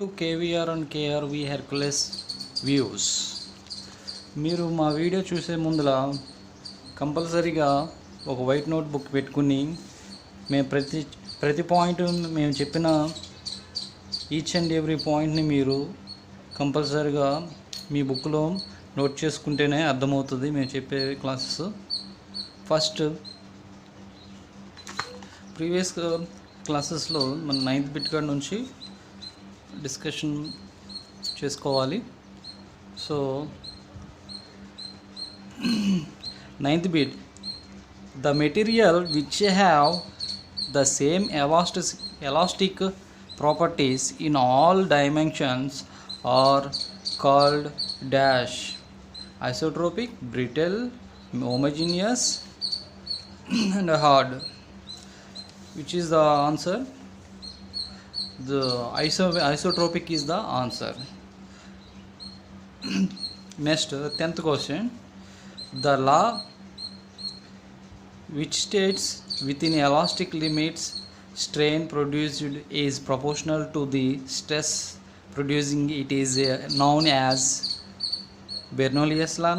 to KVR and KRV Hercules views. మీరు మా video చూసే ముందల కంపల్సరీగా ఒక వైట్ నోట్ బుక్ పెట్టుకుని మేము ప్రతి పాయింట్ మేము చెప్పిన ఈచ్ అండ్ ఎవ్రీ పాయింట్ని మీరు కంపల్సరీగా మీ బుక్లో నోట్ చేసుకుంటేనే అర్థమవుతుంది మేము చెప్పే క్లాసెస్. ఫస్ట్ ప్రీవియస్ క్లాసెస్లో మన 9th బిట్ కాడ నుంచి డిస్కషన్ చేసుకోవాలి. So 9th bit, the material which have the same elastic properties in all dimensions are called dash isotropic, brittle, homogeneous and hard. Which is the answer? The isotropic is the answer. Next, 10th question, the law which states within elastic limits strain produced is proportional to the stress producing it is known as Bernoulli's law,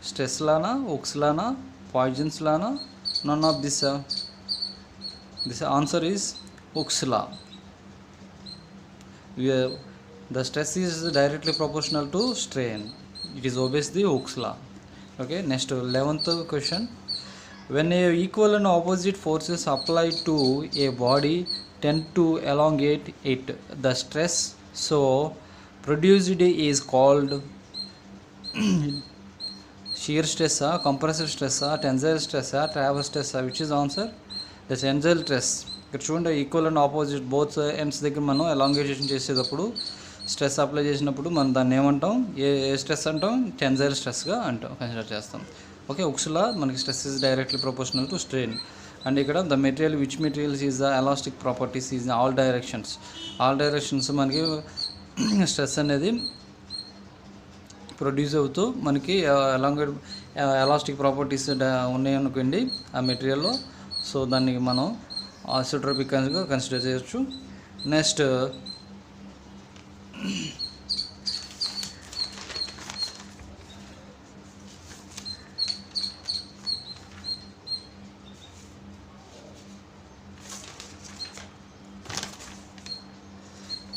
stress law, Hooke's law, Poisson's law. None of this. This answer is Hooke's law. The stress is directly proportional to strain. It is obviously Hooke's law. Okay, next 11th question, when a equal and opposite forces applied to a body tend to elongate it, the stress so produced is called shear stress, compressive stress, tensile stress, traverse stress. Which is answer? The tensile stress. ఇక్కడ చూడండి, equal and opposite both ends దగ్గర మనం elongation చేసేటప్పుడు stress apply చేసినప్పుడు మనం దాన్ని ఏమంటాం, ఏ stress అంటాం? టెన్జైల్ స్ట్రెస్గా అంటాం, కన్సిడర్ చేస్తాం. ఓకే, హుక్స్ లా మనకి stress is directly proportional to strain. And ఇక్కడ the material which materials is the elastic properties is all directions మనకి స్ట్రెస్ అనేది ప్రొడ్యూస్ అవుతూ మనకి ఎలాస్టిక్ ప్రాపర్టీస్ ఉన్నాయనుకోండి ఆ మెటీరియల్లో. సో దాన్ని మనం ఐసోట్రోపిక్గా కన్సిడర్ చేయొచ్చు. Next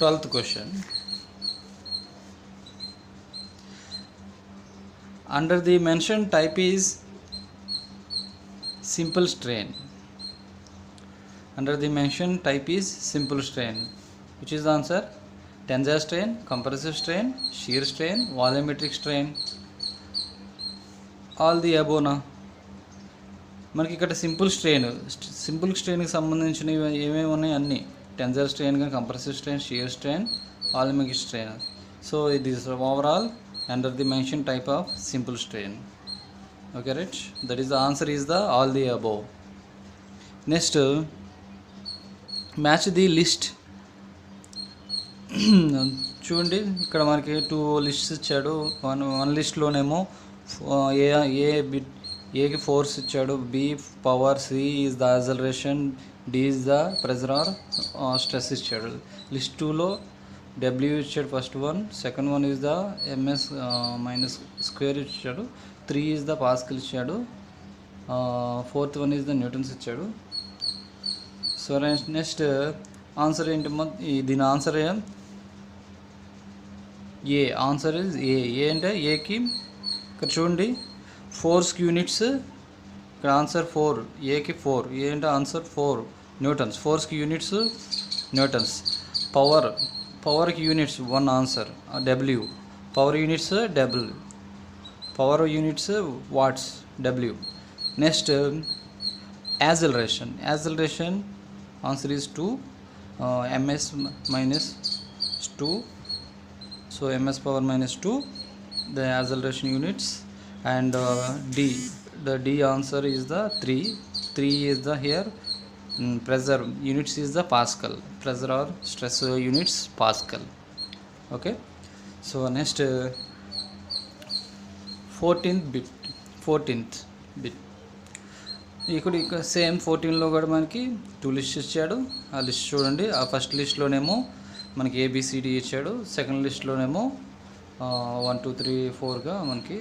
twelfth question, under the mentioned type is simple strain. Under the mentioned type is simple strain. Which is the answer? Tensile strain, compressive strain, shear strain, volumetric strain. All the above na. మనకి ఇక్కడ simple స్ట్రెయిన్కి సంబంధించినవి ఏమేమి ఉన్నాయి అన్నీ, tensile strain కానీ, compressive strain, shear strain, volumetric strain. So ఇది overall under the mentioned type of simple strain. Okay, right? That is the answer is the all the above. Next, match the list. చూడండి, ఇక్కడ మనకి 2 lists ఇచ్చాడు. One లిస్ట్లోనేమో ఏకి force ఇచ్చాడు, B power, C is the acceleration, D is the pressure or stress ఇచ్చాడు. List 2లో W ఇచ్చాడు first one, second one is the MS minus square ఇచ్చాడు, 3 ఈజ్ ద పాస్కల్ ఇచ్చాడు, fourth one is the newtons ఇచ్చాడు. So next answer ఏంటి? దీని answer A. Answer is A అంటే ఏకి ఇక్కడ చూడండి ఫోర్స్కి యూనిట్స్, ఇక్కడ ఆన్సర్ 4, ఏకి 4, ఏ అంటే ఆన్సర్ 4 న్యూటన్స్. ఫోర్స్కి యూనిట్స్ న్యూటన్స్. పవర్కి units 1 answer W. Power units watts W. Next acceleration answer is 2, MS minus 2. So MS power minus 2 the acceleration units. And the D answer is the 3 is the here pressure units is the Pascal, pressure or stress units Pascal. Okay, so next 14th bit ఇక్కడ same 14లో కూడా మనకి 2 list ఇచ్చాడు. ఆ list చూడండి, ఆ first లిస్ట్లోనేమో మనకి A B C D ఇచ్చాడు. Second లిస్ట్లోనేమో 1 2 3 4గా మనకి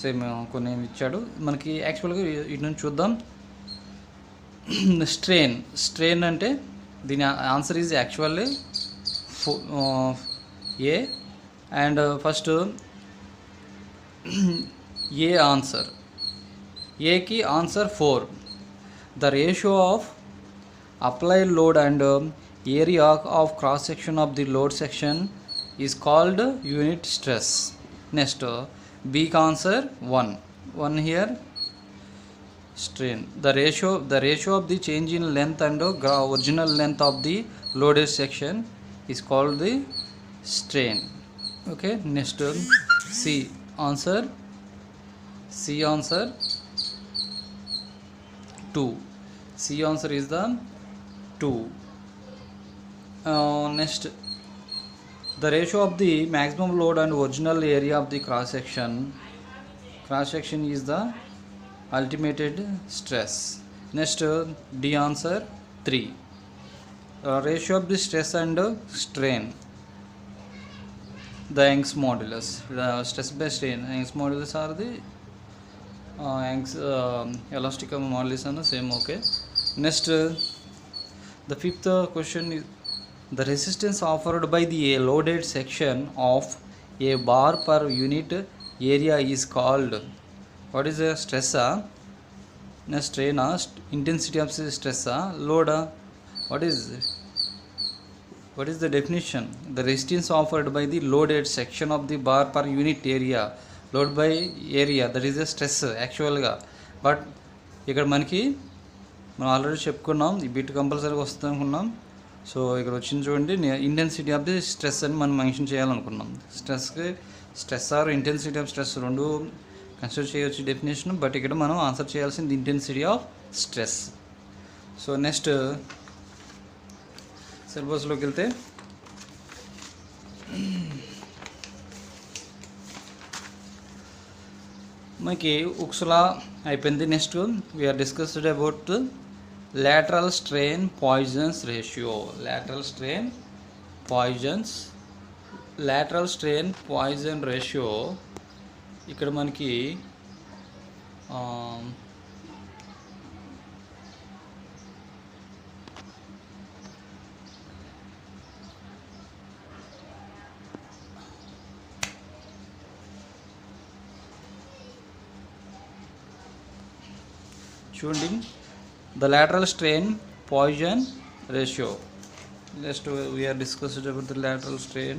సేమ్ కొన్ని ఇచ్చాడు. మనకి యాక్చువల్గా ఇటు నుంచి చూద్దాం. స్ట్రెయిన్ అంటే దీని answer is actually A. And first A answer, ఏకి answer 4. The ratio of applied load and area of cross section of the load section is called unit stress. Next, B answer 1 here. Strain, the ratio of the change in length and original length of the loaded section is called the strain. Okay, next, C answer 2. C answer is the 2. Next, the ratio of the maximum load and original area of the cross section is the ultimate stress. Next, D answer 3. Ratio of the stress and strain, the Young's modulus, the stress by strain, Young's modulus are the Young's elastic modulus and the same. Okay, next, the fifth question is the resistance offered by the loaded section of a bar per unit area is called. What is the stress? Next, strain, intensity of stress, load. What is the definition? The resistance offered by the loaded section of the bar per unit area, load by area, that is the stress యాక్చువల్గా. But ఇక్కడ మనకి మనం already చెప్పుకున్నాం, ఈ bit కంపల్సరీగా వస్తుంది అనుకున్నాం. So ఇక్కడ వచ్చింది చూడండి, ఇంటెన్సిటీ ఆఫ్ ది స్ట్రెస్ అని మనం మెన్షన్ చేయాలనుకున్నాం. Stress or intensity of stress రెండు కన్సిడర్ చేయవచ్చు డెఫినేషన్. బట్ ఇక్కడ మనం ఆన్సర్ చేయాల్సింది intensity of stress. So next సిలబస్లోకి వెళ్తే మనకి ఉక్సులా అయిపోయింది. Next we are discussed about lateral strain Poisson's ratio. Lateral strain Poisson ratio ఇక్కడ మనకి చూడండి, the lateral strain Poisson ratio. Next, we are discussed about the lateral strain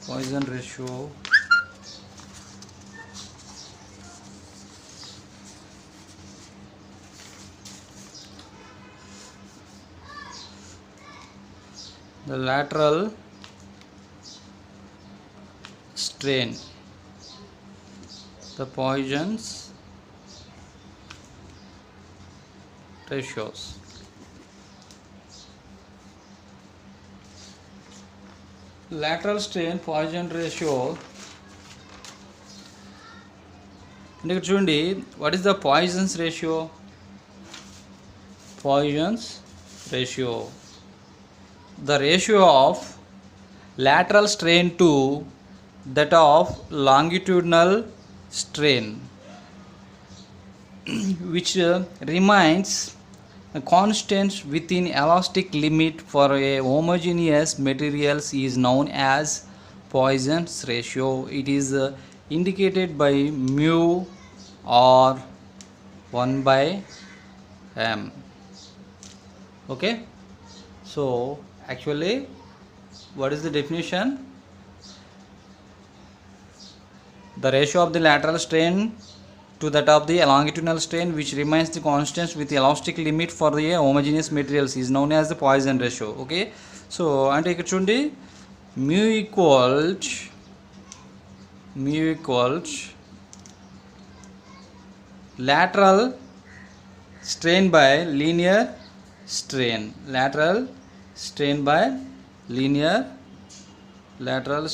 Poisson ratio. The lateral strain, the Poisson's ratios. Lateral strain Poisson ratio. ఇక్కడ చూడండి, what is the Poisson's ratio? Poisson's ratio, the ratio of lateral strain to that of longitudinal strain, which remains constant within elastic limit for a homogeneous materials, is known as Poisson's ratio. It is indicated by mu or 1 by m. Okay, so actually what is the definition? The ratio of the lateral strain to that of the longitudinal strain which remains the constant with the elastic limit for the homogeneous materials is known as the Poisson ratio. Okay, so అంటే ఇక్కడ చూడండి, mu equals lateral strain by linear strain. Lateral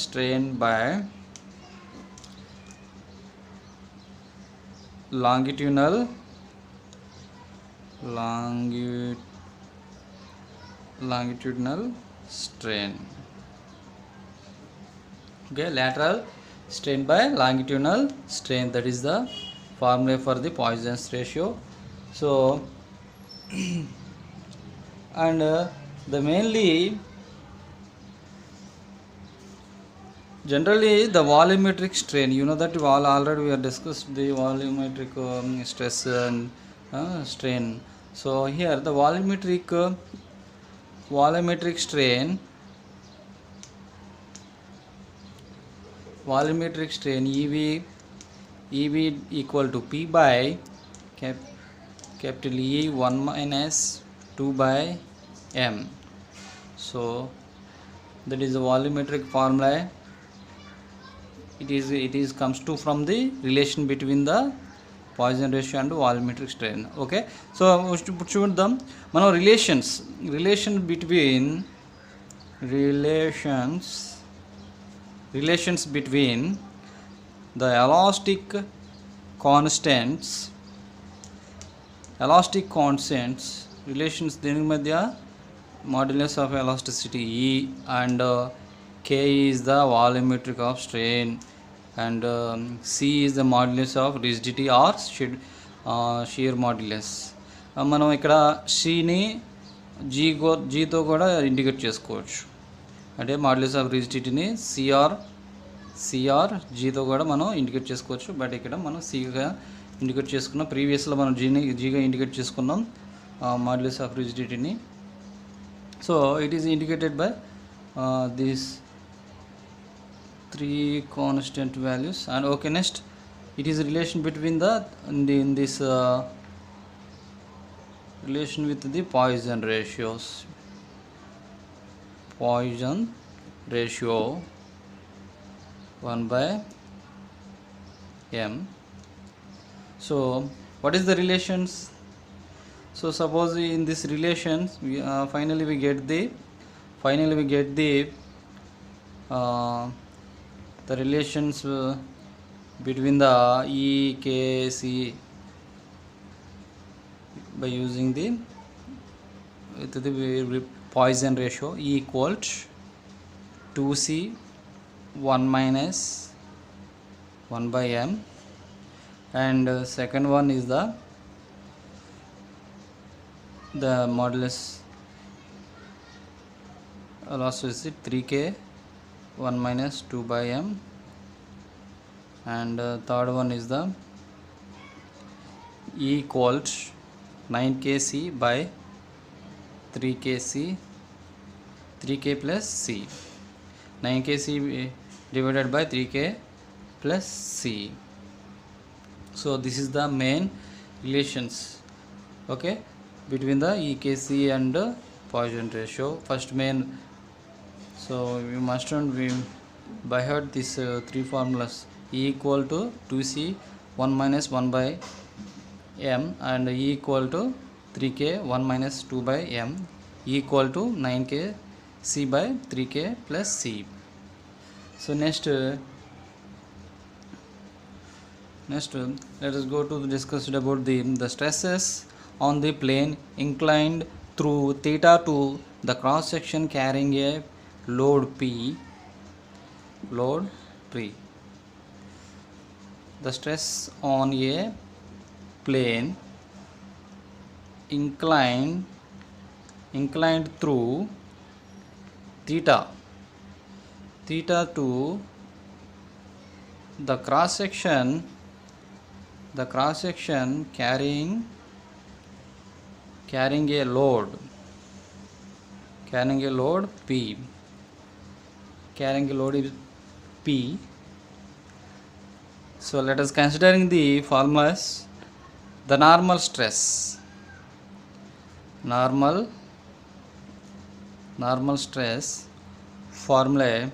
strain by longitudinal strain. Okay, lateral strain by longitudinal strain, that is the formula for the Poisson's ratio. So and the mainly generally the volumetric strain, you know that already we have discussed the volumetric stress and strain. So here the volumetric strain EV equal to P by capital E 1 minus 2 by M. So that is the volumetric formula. It is comes to from the relation between the Poisson ratio and volumetric strain. Okay, so చూద్దాం మనం relations between the elastic constants relations దేని మధ్య modulus of elasticity E and K is the volumetric of strain and C is the modulus of rigidity or shear modulus. మనం ఇక్కడ Cని Gతో కూడా indicate చేసుకోవచ్చు, అంటే modulus of రిజిడిటీని CR జీతో కూడా మనం indicate చేసుకోవచ్చు. బట్ ఇక్కడ మనం సిగా ఇండికేట్ చేసుకున్నాం, ప్రీవియస్లో మనం జీగా ఇండికేట్ చేసుకున్నాం మాడ్యులస్ ఆఫ్ రిజిడిటీని. So it is indicated by these 3 constant values. And okay, next it is relation between relation with the Poisson ratio 1 by M. So what is the relations? So suppose in this relations finally we get the relations between the EKC by using the Poisson ratio. E equals 2C 1 minus 1 by M, and second one is the modulus elasticity 3K 1 minus 2 by M, and third one is the E equals 9kc by 3k plus C, 9kc divided by 3k plus C. So this is the main relations, okay, between the EKC and Poisson ratio. First main, so we must by heart these 3 formulas. E equal to 2C 1 minus 1 by M, and E equal to 3K 1 minus 2 by M, E equal to 9K C by 3K plus C. So next let us go to discuss about the stresses on the plane inclined through theta to the cross section carrying a load P. The stress on a plane inclined through theta to the cross section carrying a load P. Carrying a load is P. So let us considering the formulas. The normal stress formula,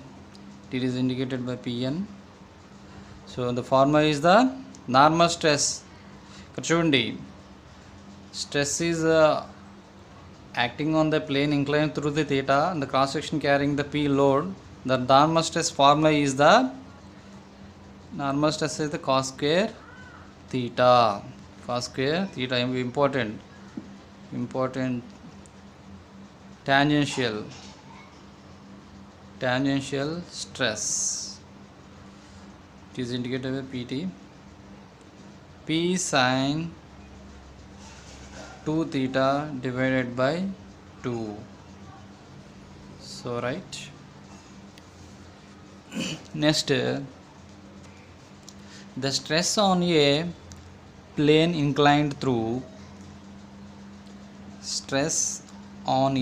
it is indicated by Pn. So the formula is the normal stress. చూడండి, stress is acting on the plane inclined through the theta and the cross section carrying the P load. The normal stress formula is the cos square theta. Important tangential tangential stress. It is indicated by pt. P sin 2 theta divided by 2. So right. Next, the stress on a plane inclined through. Stress on a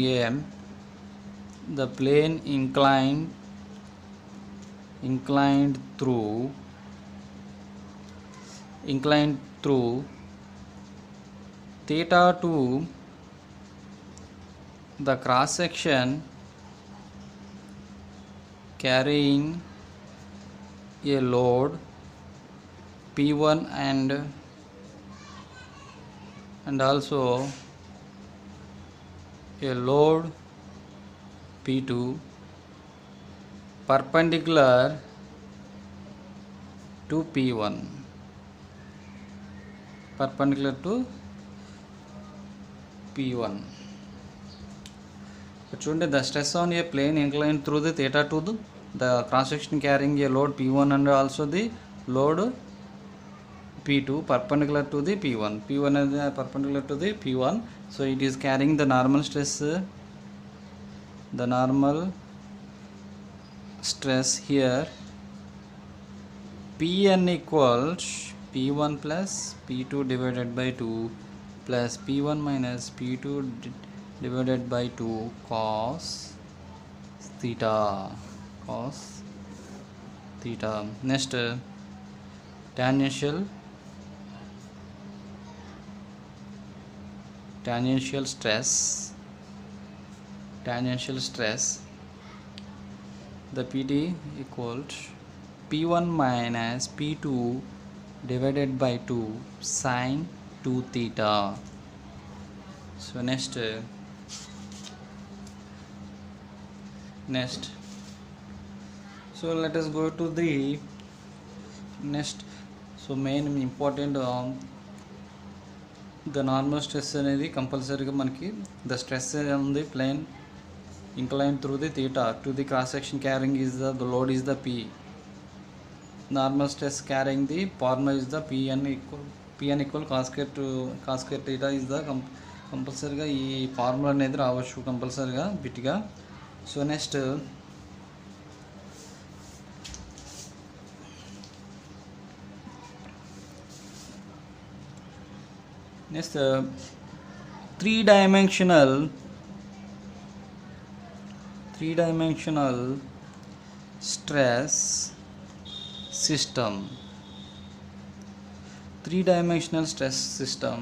the plane inclined through theta to the cross section carrying a load P1 and also a load P2 perpendicular to P1, perpendicular to P1. But shouldn't the stress on a plane inclined through the theta to the cross section carrying a load P1 and also the load P2 perpendicular to the P1. P1 is perpendicular to the P1, so it is carrying the normal stress. The normal stress here Pn equals P1 plus P2 divided by 2 plus P1 minus P2 divided by 2 cos theta. Next, tangential stress. The Pt equals P1 minus P2 divided by 2 sin 2 theta. So next, so let us go to the next. So main important the normal stress అనేది కంపల్సరీగా మనకి the stress on the plane inclined through the theta to the cross section carrying is the load is the P. Normal stress carrying the formula is the Pn equal cos square theta is the కంపల్సరీగా ఈ formula అనేది రావచ్చు కంపల్సరీగా బిట్గా. So next three-dimensional stress system. Three-dimensional stress system.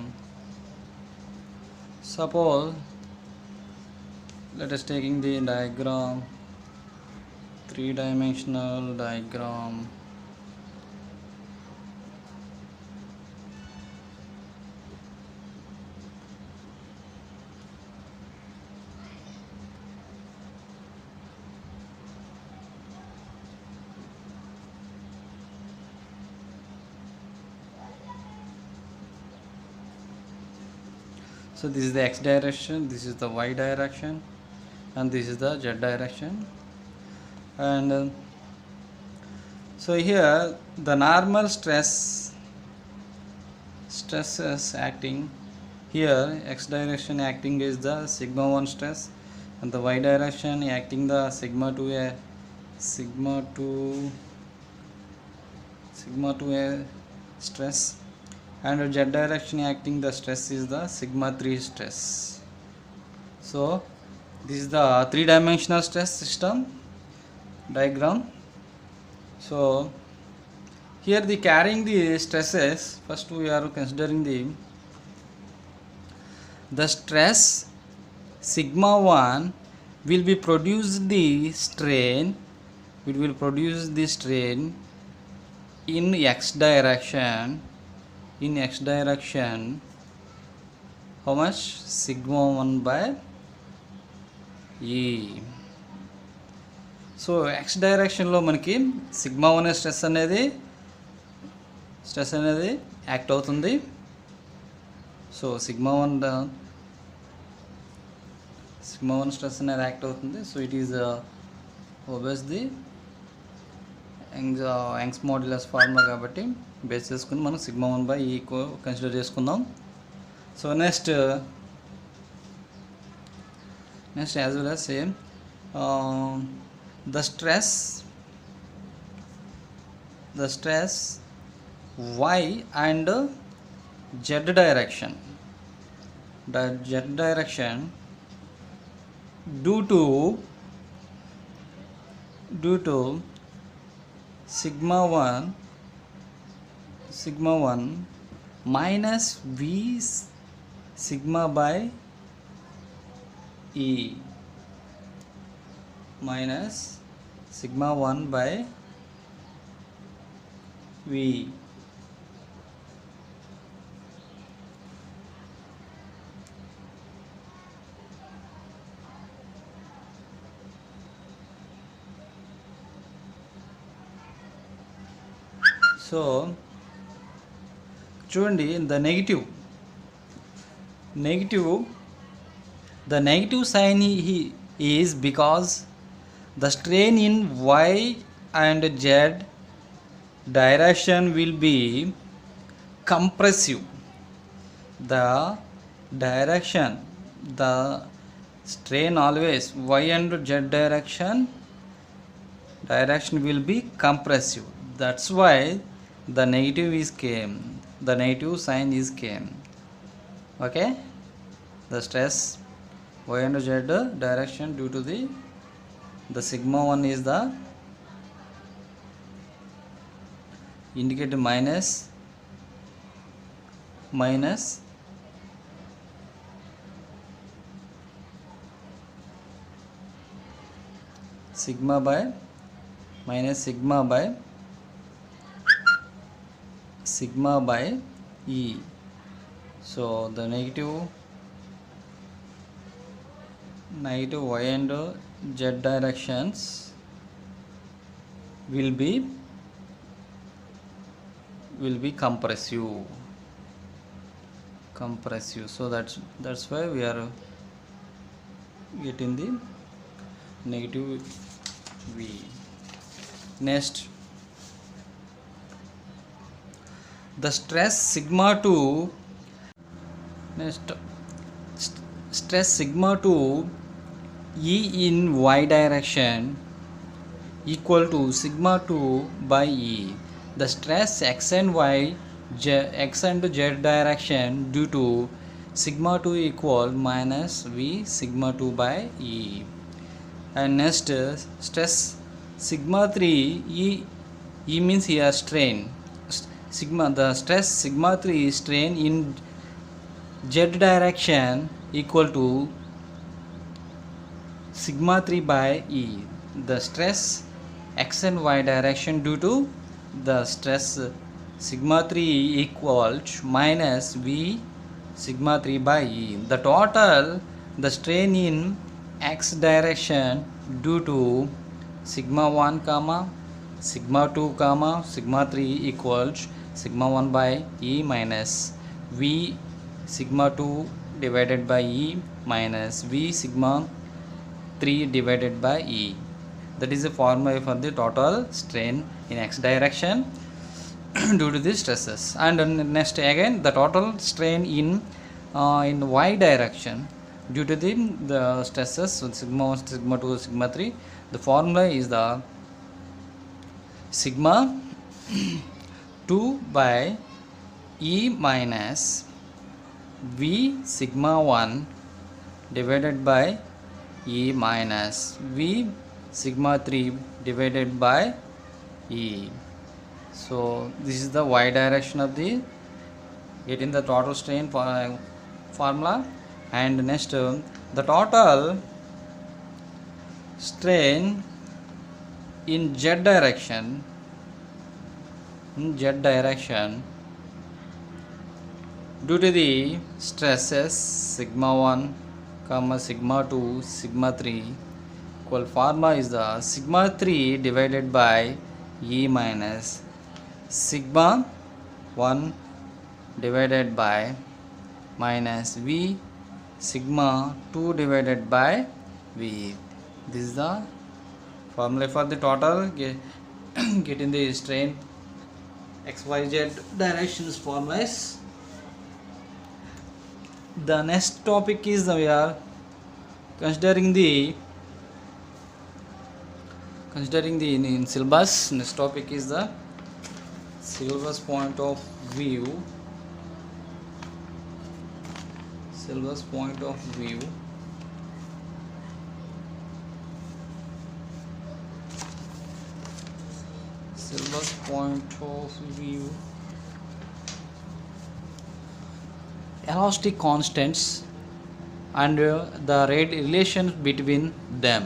Suppose let us taking the diagram, three-dimensional diagram. So this is the x direction, this is the y direction, and this is the z direction. And so here the normal stress is acting here. X direction acting is the sigma 1 stress, and the y direction acting the sigma 2 a stress, and z direction acting the stress is the sigma 3 stress. So this is the three-dimensional stress system diagram. So here the carrying the stresses, first we are considering the stress sigma 1 will be produce the strain, it will produce the strain in x direction. In x direction, how much? Sigma 1 by E. So x direction లో మనకి sigma 1 stress అనేది act అవుతుంది. So sigma 1 stress అనేది act అవుతుంది. So it is obeys the Young's modulus formula కాబట్టి base చేసుకుని మనం sigma 1/e consider చేసుకుందాం. So next as well as same the stress y and z direction, the z direction due to sigma 1 minus v sigma by e minus sigma 1 by v. So చూడండి, the negative sign is because the strain in y and z direction will be compressive. The strain always y and z direction will be compressive. That's why the negative sign is came. Okay, the stress y and z direction due to the sigma 1 is the indicated minus sigma by e. So the negative y and z directions will be compressive. So that's why we are getting the negative v. Next, the stress sigma 2 e in y direction equal to sigma 2 by e. The stress x and z direction due to sigma 2 equal minus v sigma 2 by e. And next, stress sigma 3 e means here strain. The stress sigma 3 strain in z direction equal to sigma 3 by e. The stress x and y direction due to the stress sigma 3 equals minus v sigma 3 by e. The total the strain in x direction due to sigma 1 comma sigma 2 comma sigma 3 equals sigma 1 by e minus v sigma 2 divided by e minus v sigma 3 divided by e. That is the formula for the total strain in x direction due to the stresses. And next again, the total strain in y direction due to the stresses, so sigma 1, sigma 2, sigma 3. The formula is the sigma 2 by e minus v sigma 1 divided by e minus v sigma 3 divided by e. So this is the y direction of the getting the total strain formula. And next, the total strain in z direction due to the stresses sigma 1 comma sigma 2 sigma 3 equal formula is the sigma 3 divided by e minus sigma 1 divided by minus v sigma 2 divided by v. This is the formula for the total getting the strain xyz directions formulas. The next topic is we are considering the in syllabus. Next topic is the syllabus point of view. Syllabus point of view. Syllabus point of view. Elastic constants and the relations between them.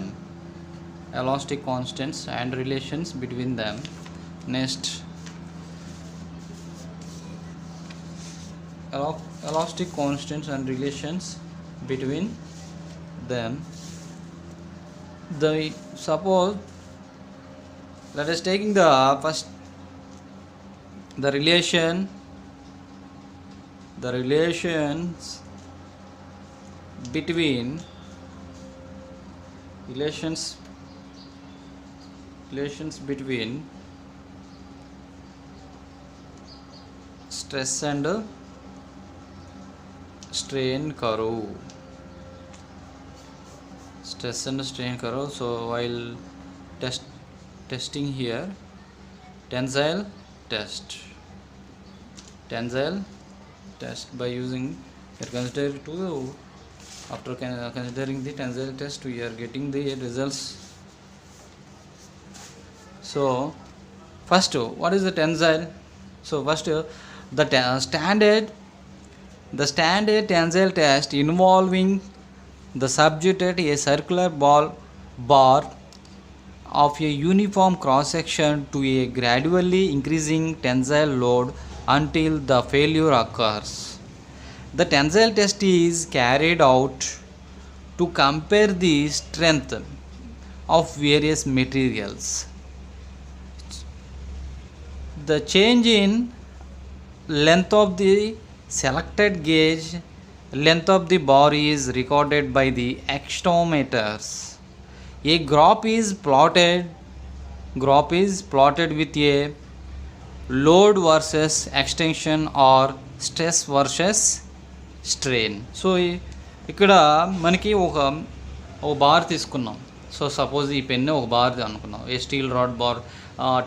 Elastic constants and relations between them. Next, elastic constants and relations between them. Suppose let us taking the first the relations between stress and strain curve. So while testing here, tensile test by using after considering the tensile test, we are getting the results. So first, what is the tensile? So first, the standard tensile test involving the subject at a circular bar of a uniform cross section to a gradually increasing tensile load until the failure occurs. The tensile test is carried out to compare the strength of various materials. The change in length of the selected gauge length of the bar is recorded by the extometers. A graph is plotted with a load versus extension or stress versus strain. So ఇక్కడ మనకి ఒక bar తీసుకున్నాం. So suppose ఈ pen ఒక bar అనుకున్నాం, ఏ steel rod bar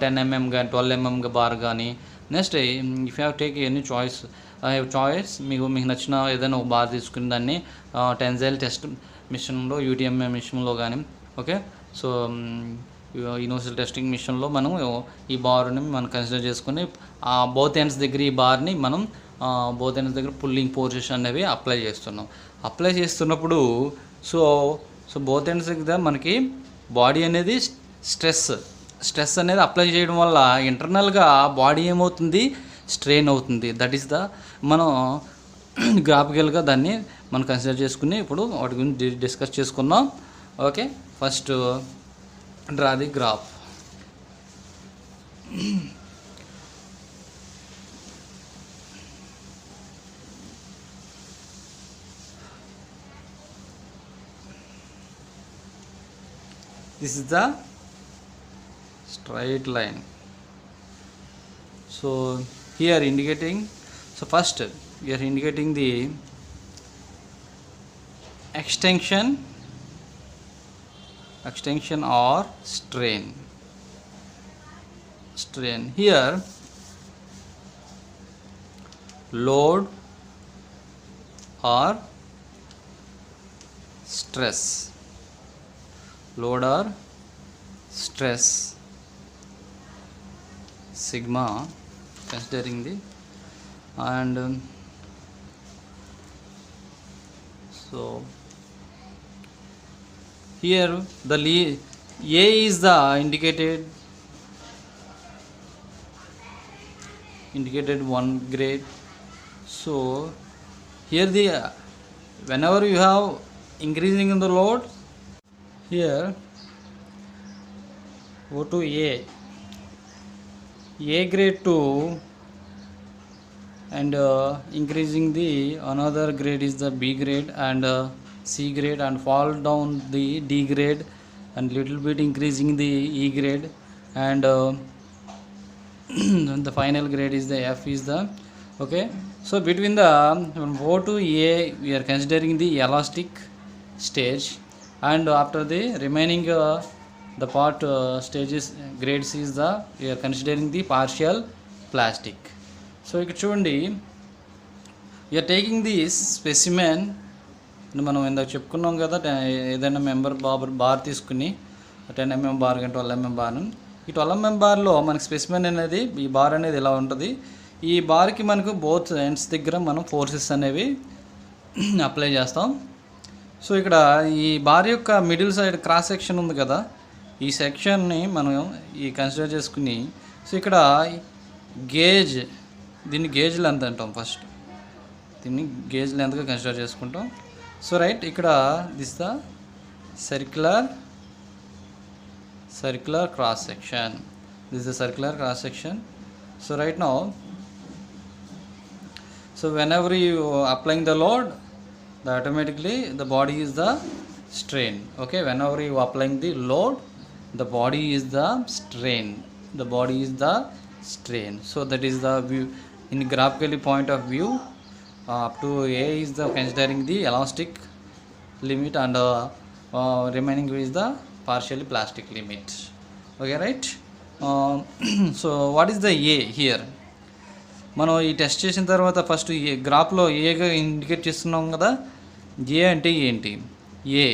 10 mm కానీ 12 mm bar కానీ. Next if you have take any choice మీకు నచ్చిన ఏదైనా ఒక బార్ తీసుకుని దాన్ని టెన్సైల్ టెస్ట్ మిషన్లో యూటీఎంఏ మిషన్లో కానీ ఓకే. సో యూనివర్సల్ టెస్టింగ్ మిషన్లో మనం ఈ బార్ని మనం కన్సిడర్ చేసుకుని బోత్ ఎండ్స్ దగ్గర ఈ బార్ని మనం బోత్ ఎండ్స్ దగ్గర పుల్లింగ్ ఫోర్సెస్ అనేవి అప్లై చేస్తున్నప్పుడు సో బోత్ ఎండ్స్ దగ్గర మనకి బాడీ అనేది స్ట్రెస్ అనేది అప్లై చేయడం వల్ల ఇంటర్నల్గా బాడీ ఏమవుతుంది, స్ట్రెయిన్ అవుతుంది. దట్ ఈస్ మనం గ్రాఫికల్గా దాన్ని మనం కన్సిడర్ చేసుకుని ఇప్పుడు వాటి గురించి డిస్కస్ చేసుకుందాం. Okay, first draw the graph. This is the straight line. So here indicating, so first we are indicating the extension or strain. Here load or stress. Sigma considering the and so here the A is the indicated 1 grade. So here the whenever you have increasing in the load, here go to A grade 2 and increasing the another grade is the B grade and C grade and fall down the D grade and little bit increasing the E grade, and the final grade is the F is the okay. So between the O to A we are considering the elastic stage, and after the remaining the part stages grades is the we are considering the partial plastic. So ఇక్కడ చూడండి, we are taking this specimen, మనం ఇందాక చెప్పుకున్నాం కదా, ఏదైనా member bar తీసుకుని 10 mm bar కానీ 12 mm bar, ఈ 12 mm బార్లో మనకి స్పెసిమెన్ అనేది ఈ బార్ అనేది ఇలా ఉంటుంది. ఈ బార్కి మనకు బోత్ ఎండ్స్ దగ్గర మనం ఫోర్సెస్ అనేవి అప్లై చేస్తాం. సో ఇక్కడ ఈ బార్ యొక్క మిడిల్ సైడ్ క్రాస్ సెక్షన్ ఉంది కదా, ఈ సెక్షన్ని మనం ఈ కన్సిడర్ చేసుకుని, సో ఇక్కడ గేజ్, దీన్ని గేజ్ లెంత్ అంటాం. ఫస్ట్ దీన్ని గేజ్ లెంత్గా కన్సిడర్ చేసుకుంటాం. సో రైట్, ఇక్కడ this the circular cross section. This is the circular cross section. So right now, so whenever you applying the load, automatically the body is the strain. Okay, whenever you applying the load, the body is the strain. The body is the strain. So that is the view in graphically point of view. Up to A is the considering the elastic limit, and remaining is the partially plastic limit. Okay, right? So what is the A here? మనం ఈ test చేసిన తర్వాత first ఏ గ్రాఫ్లో ఏగా indicate చేస్తున్నాం కదా, A అంటే ఏంటి? A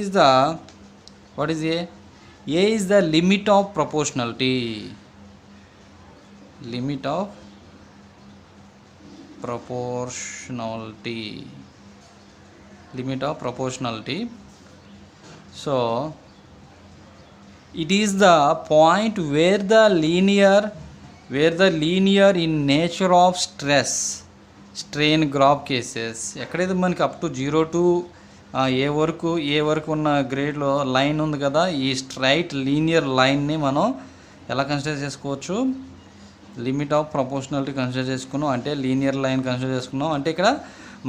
is the what is A? A is the limit of proportionality. Limit of proportionality. Limit of proportionality. So it is the point where the linear in nature of stress strain graph cases, ఎక్కడైతే మనకి up to 0 to ఏ వరకు ఉన్న గ్రేడ్లో line ఉంది కదా, ఈ straight linear లైన్ని మనం ఎలా కన్సిడర్ చేసుకోవచ్చు? లిమిట్ ఆఫ్ ప్రపోర్షనాలిటీ కన్సిడర్ చేసుకున్నాం అంటే లీనియర్ లైన్ కన్సిడర్ చేసుకున్నాం అంటే ఇక్కడ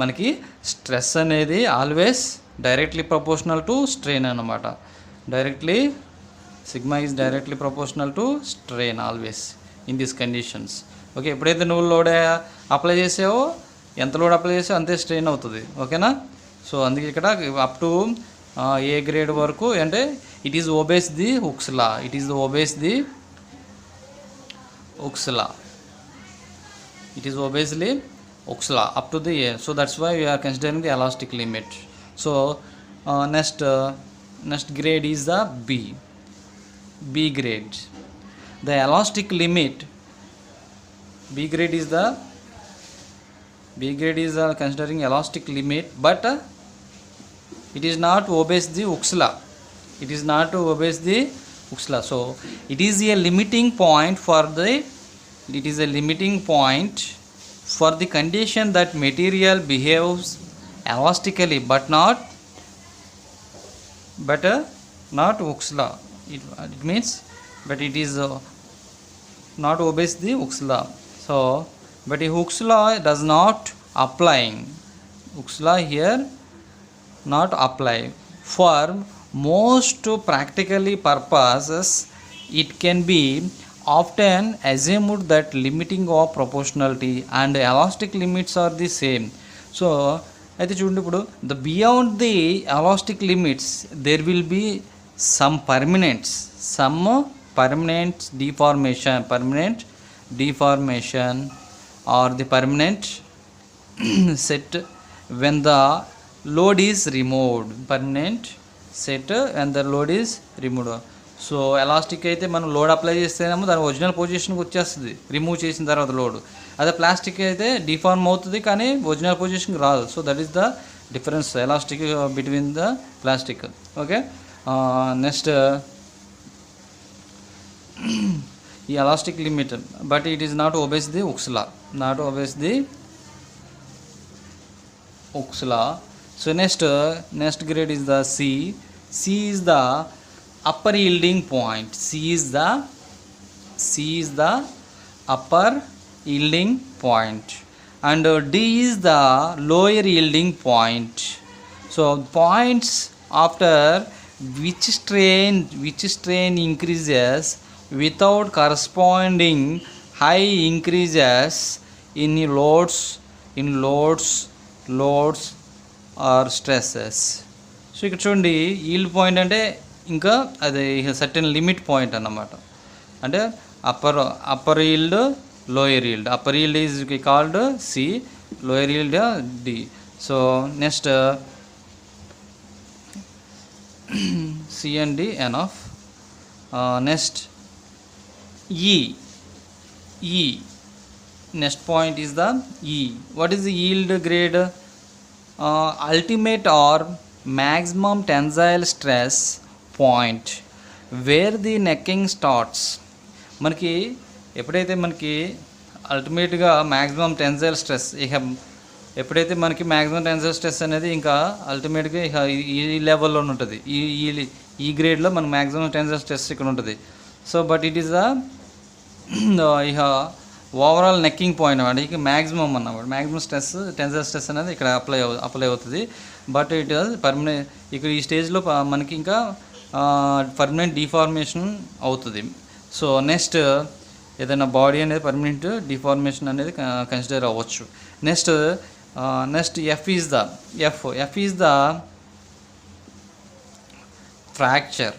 మనకి స్ట్రెస్ అనేది always directly proportional to strain అన్నమాట. Directly sigma is directly proportional to strain always in these conditions. Okay, ఎప్పుడైతే నువ్వు లోడ్ అప్లై చేసావో, ఎంత లోడ్ అప్లై చేసావో అంతే స్ట్రెయిన్ అవుతుంది. ఓకేనా? సో అందుకే ఇక్కడ అప్ టు ఏ గ్రేడ్ వరకు అంటే it is obeys the hooks law. It is obeys the Hooke's law. It is obviously Hooke's law up to the A. So that's why we are considering the elastic limit. So next grade is the B grade. The elastic limit B grade is considering elastic limit, but it is not obeys the Hooke's law. It is not to obey the Hooke's law. So it is a limiting point for the condition that material behaves elastically but not Hooke's law. It means but it is not obeys the Hooke's law. So but the Hooke's law does not applying. Hooke's law here not apply for most practically purposes. It can be often assumed that limiting of proportionality and elastic limits are the same. So అయితే చూడండి, ఇప్పుడు the beyond the elastic limits there will be some permanent deformation or the permanent set when the load is removed. Permanent set and the load is removed. So elastic అయితే మనం load apply చేస్తేనేమో దాని original పొజిషన్కి వచ్చేస్తుంది remove చేసిన తర్వాత load. అదే plastic అయితే డిఫార్మ్ అవుతుంది కానీ ఒరిజినల్ పొజిషన్కి రాదు. So that is the difference elastic between the plastic. Okay, next ఈ elastic limit but it is not obeys the Hooke's law. Not obeys the Hooke's law. So next grade is the C. C is the upper yielding point. C is the upper yielding point, and D is the lower yielding point. So points after which strain increases without corresponding high increases in loads or stresses. So ఇక్కడ చూడండి yield point అంటే ఇంకా అది certain limit point అన్నమాట. అంటే upper yield lower yield, upper yield is called C, lower yield D. So next C and D enough. Next E. Next point is the E. What is the yield grade? Ultimate or maximum tensile stress point where the necking starts. మనకి ఎప్పుడైతే మనకి అల్టిమేట్గా maximum tensile stress ఎప్పుడైతే మనకి maximum tensile stress అనేది ఇంకా అల్టిమేట్గా ఇక ఈ లెవెల్లో ఉంటుంది, ఈ గ్రేడ్లో మనకు మ్యాక్సిమం టెన్సైల్ స్ట్రెస్ ఇక్కడ ఉంటుంది. సో బట్ ఇట్ ఈస్ ఇక ఓవరాల్ నెక్కింగ్ పాయింట్ అన్నమాట, ఇక మ్యాక్సిమం అన్నమాట. మ్యాక్సిమం స్ట్రెస్ టెన్సైల్ స్ట్రెస్ అనేది ఇక్కడ అప్లై అవుతుంది. బట్ ఇట్ పర్మనెంట్ ఇక్కడ ఈ స్టేజ్లో మనకి ఇంకా పర్మనెంట్ డిఫార్మేషన్ అవుతుంది. సో నెక్స్ట్ ఏదైనా బాడీ అనేది పర్మనెంట్ డిఫార్మేషన్ అనేది కన్సిడర్ అవ్వచ్చు. Next F is the fracture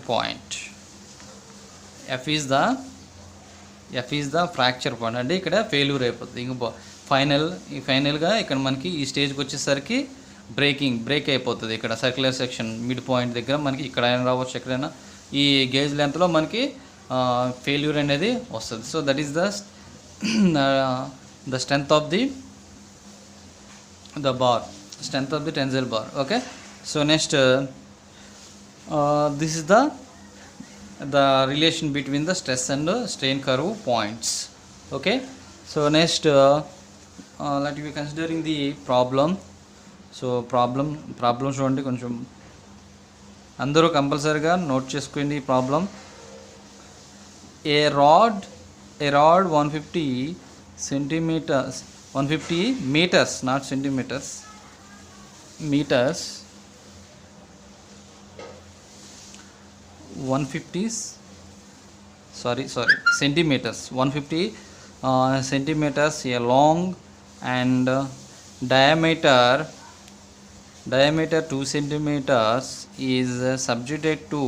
point. F is the fracture point అంటే ఇక్కడ ఫెయిల్యూర్ అయిపోతుంది. ఇంకా ఫైనల్గా ఇక్కడ మనకి ఈ స్టేజ్కి వచ్చేసరికి బ్రేక్ అయిపోతుంది. ఇక్కడ సర్క్యులర్ సెక్షన్ మిడ్ పాయింట్ దగ్గర మనకి ఇక్కడ రావచ్చు, ఎక్కడైనా ఈ గేజ్ లెంత్లో మనకి ఫెయిల్యూర్ అనేది వస్తుంది. So that is the strength of the bar, strength of the tensile bar. Okay, so next this is the relation between the stress and strain curve points. Okay, so next let we considering the problem. So problem చూడండి, కొంచెం అందరూ కంపల్సరీగా note చేసుకోండి ఈ problem. a rod 150 centimeters, 150 meters, not centimeters, meters, 150 centimeters, 150 centimeters a long and diameter 2 centimeters is subjected to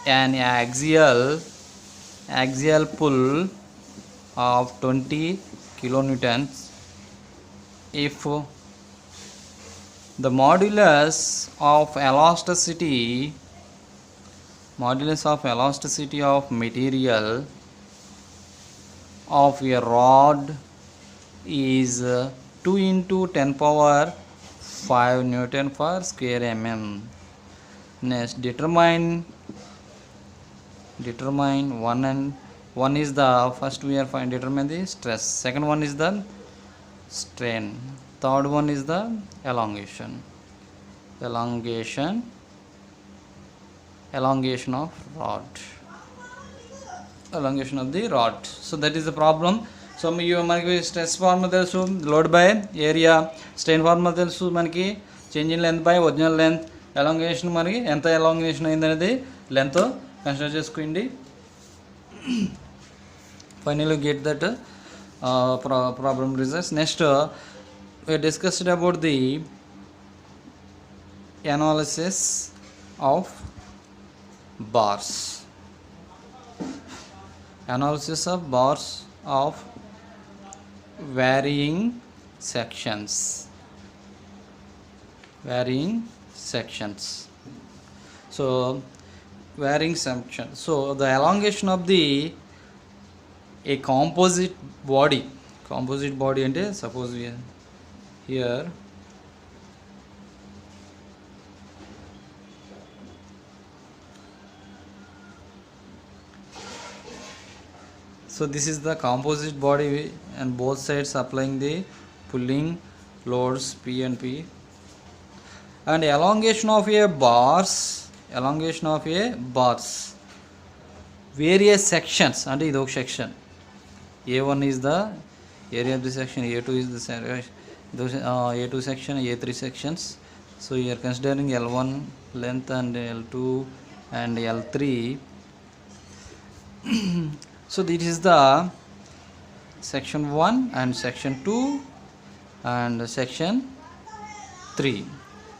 an axial pull of 20 kilonewtons if the modulus of elasticity of material of a rod is 2 into 10 power 5 Newton per square mm. Next, determine one is the first we are determine the stress, second one is the strain, third one is the elongation of the rod. So that is the problem. So you మనకి stress formula తెలుసు, load by area, strain formula తెలుసు, మనకి change in length by original length, elongation మనకి ఎంత elongation అయింది అనేది length consider చేసుకోండి. Final get that problem results. Next we discussed about the analysis of bars of varying sections. So varying section. So the elongation of a composite body అంటే suppose we here so this is the composite body and both sides applying the pulling loads P and P, and elongation of a bars various sections అంటే ఇది ఒక section. A1 is the area of the section, A2 is the those A2 section, A3 sections. So you are considering L1 length and L2 and L3. So this is the section 1 and section 2 and section 3.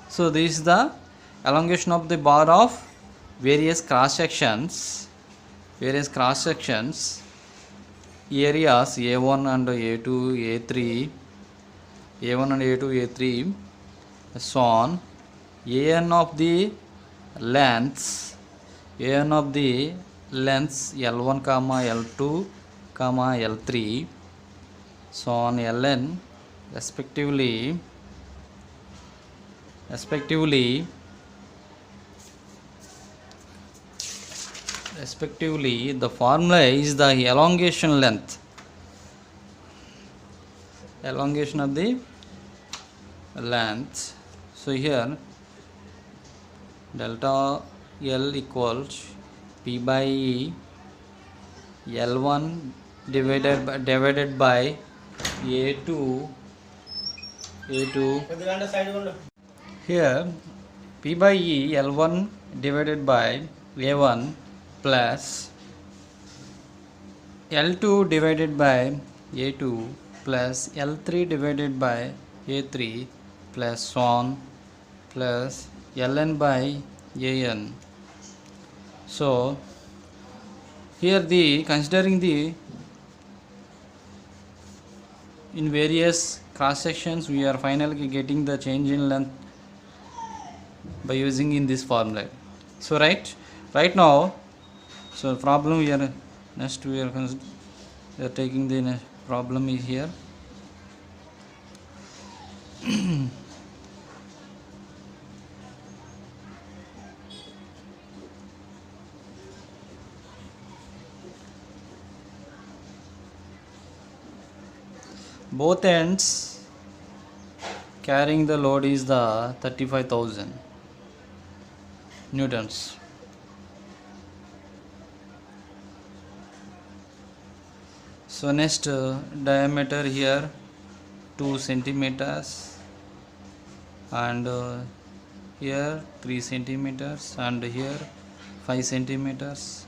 So this is the elongation of the bar of various cross sections, areas A1 and A2, A3, A1 and A2, A3, so on. An of the lengths L1 comma L2 comma L3, so on Ln respectively. The formula is the elongation of the length. So here delta L equals P by E L1 divided by A2. Here P by E L1 divided by A1 plus L2 divided by A2 plus L3 divided by A3 plus so on plus Ln by An. So here considering in various cross sections, we are finally getting the change in length by using in this formula. So right now, so problem here, next we are taking the problem is here. Both ends carrying the load is the 35,000 newtons. So next diameter here 2 centimeters and here 3 centimeters and here 5 centimeters.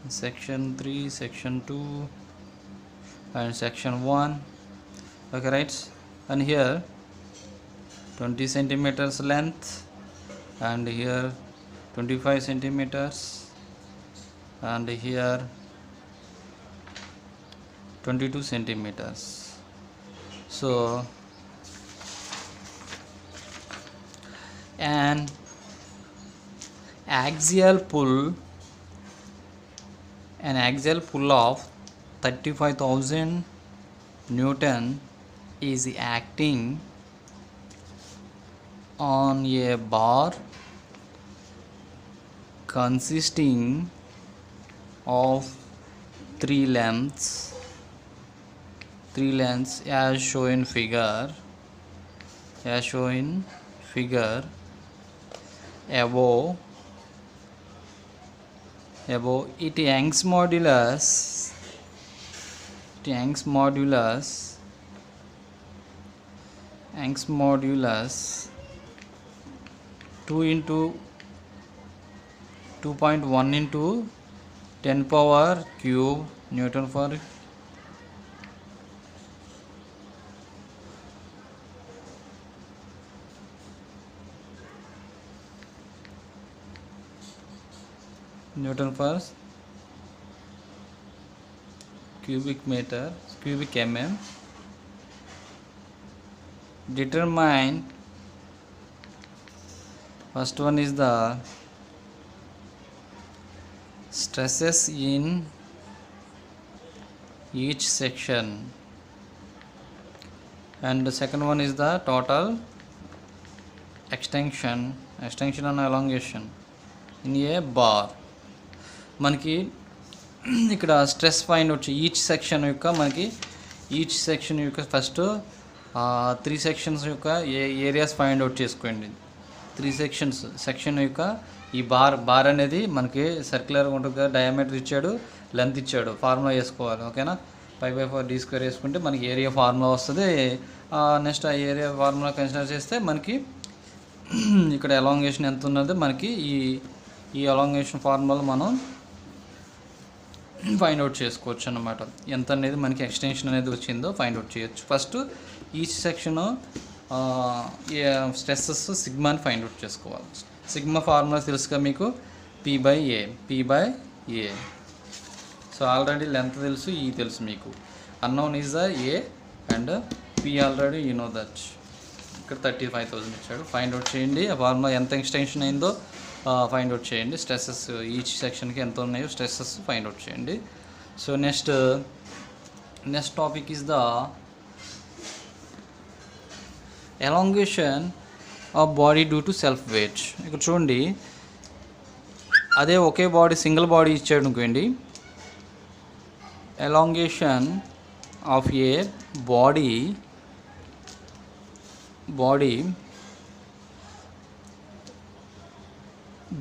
Section 3, section 2 and section 1. Okay, right, and here 20 centimeters length and here 25 centimeters and here 22 centimeters. So an axial pull of 35,000 Newton is acting on a bar consisting of three lengths as shown in figure. Above it Young's modulus 2 into 2.1 into 10 power cube Newton per cubic mm. Determine, first one is the stresses in each section and the second one is the total extension and elongation in a bar. మనకి ఇక్కడ stress find వచ్చి each section యొక్క first 3 sections యొక్క areas find out చేసుకోండి. 3 section యొక్క ఈ bar అనేది మనకి సర్క్యులర్గా ఉంటుంది కదా, డయామీటర్ ఇచ్చాడు, లెంత్ ఇచ్చాడు, ఫార్ములా వేసుకోవాలి. ఓకేనా, π/4 d² వేసుకుంటే మనకి ఏరియా ఫార్ములా వస్తుంది. నెక్స్ట్ ఆ ఏరియా ఫార్ములా కన్సిడర్ చేస్తే మనకి ఇక్కడ ఎలాంగేషన్ ఎంత ఉన్నదో మనకి ఈ ఎలాంగేషన్ ఫార్ములా మనం ఫైండ్ అవుట్ చేసుకోవచ్చు అన్నమాట. ఎంత అనేది మనకి ఎక్స్టెన్షన్ అనేది వచ్చిందో ఫైండ్ అవుట్ చేయొచ్చు. ఫస్ట్ ఈచ్ సెక్షన్ స్ట్రెస్సెస్ సిగ్మాని ఫైండ్ అవుట్ చేసుకోవాలి. సిగ్మా ఫార్ములా తెలుసుగా మీకు, P/A. సో ఆల్రెడీ లెంత్ తెలుసు, ఈ తెలుసు మీకు. Unknown is the A and P already you know that. ఇక్కడ 35,000 ఇచ్చాడు. ఫైండ్ అవుట్ చేయండి ఆ ఫార్ములా ఎంత ఎక్స్టెన్షన్ అయిందో ఫైండ్ అవుట్ చేయండి. స్ట్రెస్సెస్ ఈచ్ సెక్షన్కి ఎంత ఉన్నాయో స్ట్రెస్సెస్ ఫైండ్ అవుట్ చేయండి. So next topic is the elongation of body due to self wait. ఇక్కడ చూడండి, అదే ఒకే బాడీ సింగిల్ బాడీ ఇచ్చాడు అనుకోండి, elongation of A body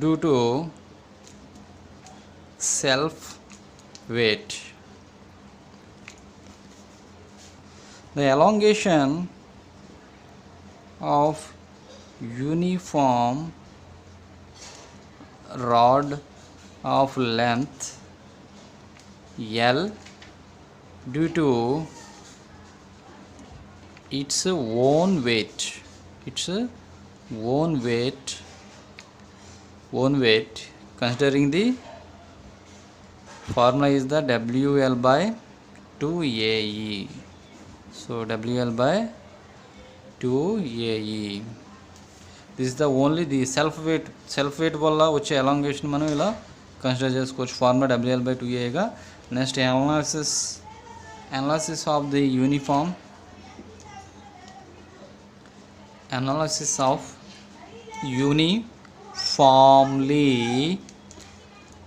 due to self weight. The elongation of uniform rod of length L due to its own weight considering the formula is the WL/2AE. So WL/2AE, this is the only the self weight వల్ల వచ్చే elongation మనం ఇలా consider చేసుకోవచ్చు. Formula WL/2AE గా. Next analysis of the uniformly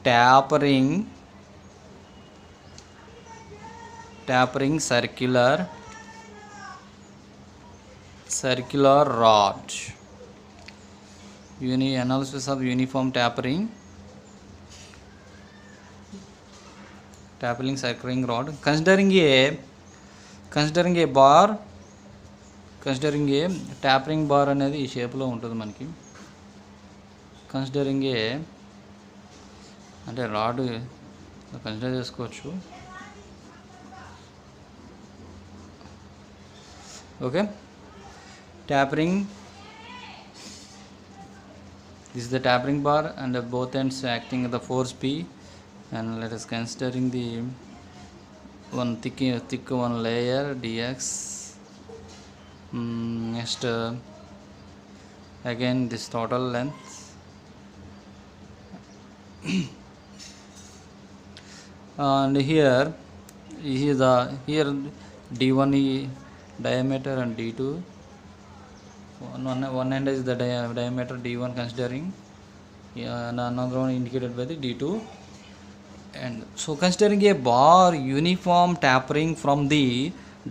tapering circular rod. Analysis of uniform tapering circling rod considering a tapering bar అనేది ఈ షేప్లో ఉంటుంది మనకి. కన్సిడరింగ్ ఏ అంటే రాడ్ కన్సిడర్ చేసుకోవచ్చు. Okay, tapering, this is the tapering bar and both ends acting the force P, and let us considering the one thick one layer dx. Next again this total length and here d1 diameter and d2 one end is the diameter d1 considering, and another one indicated by the d2. And so considering a bar uniform tapering from the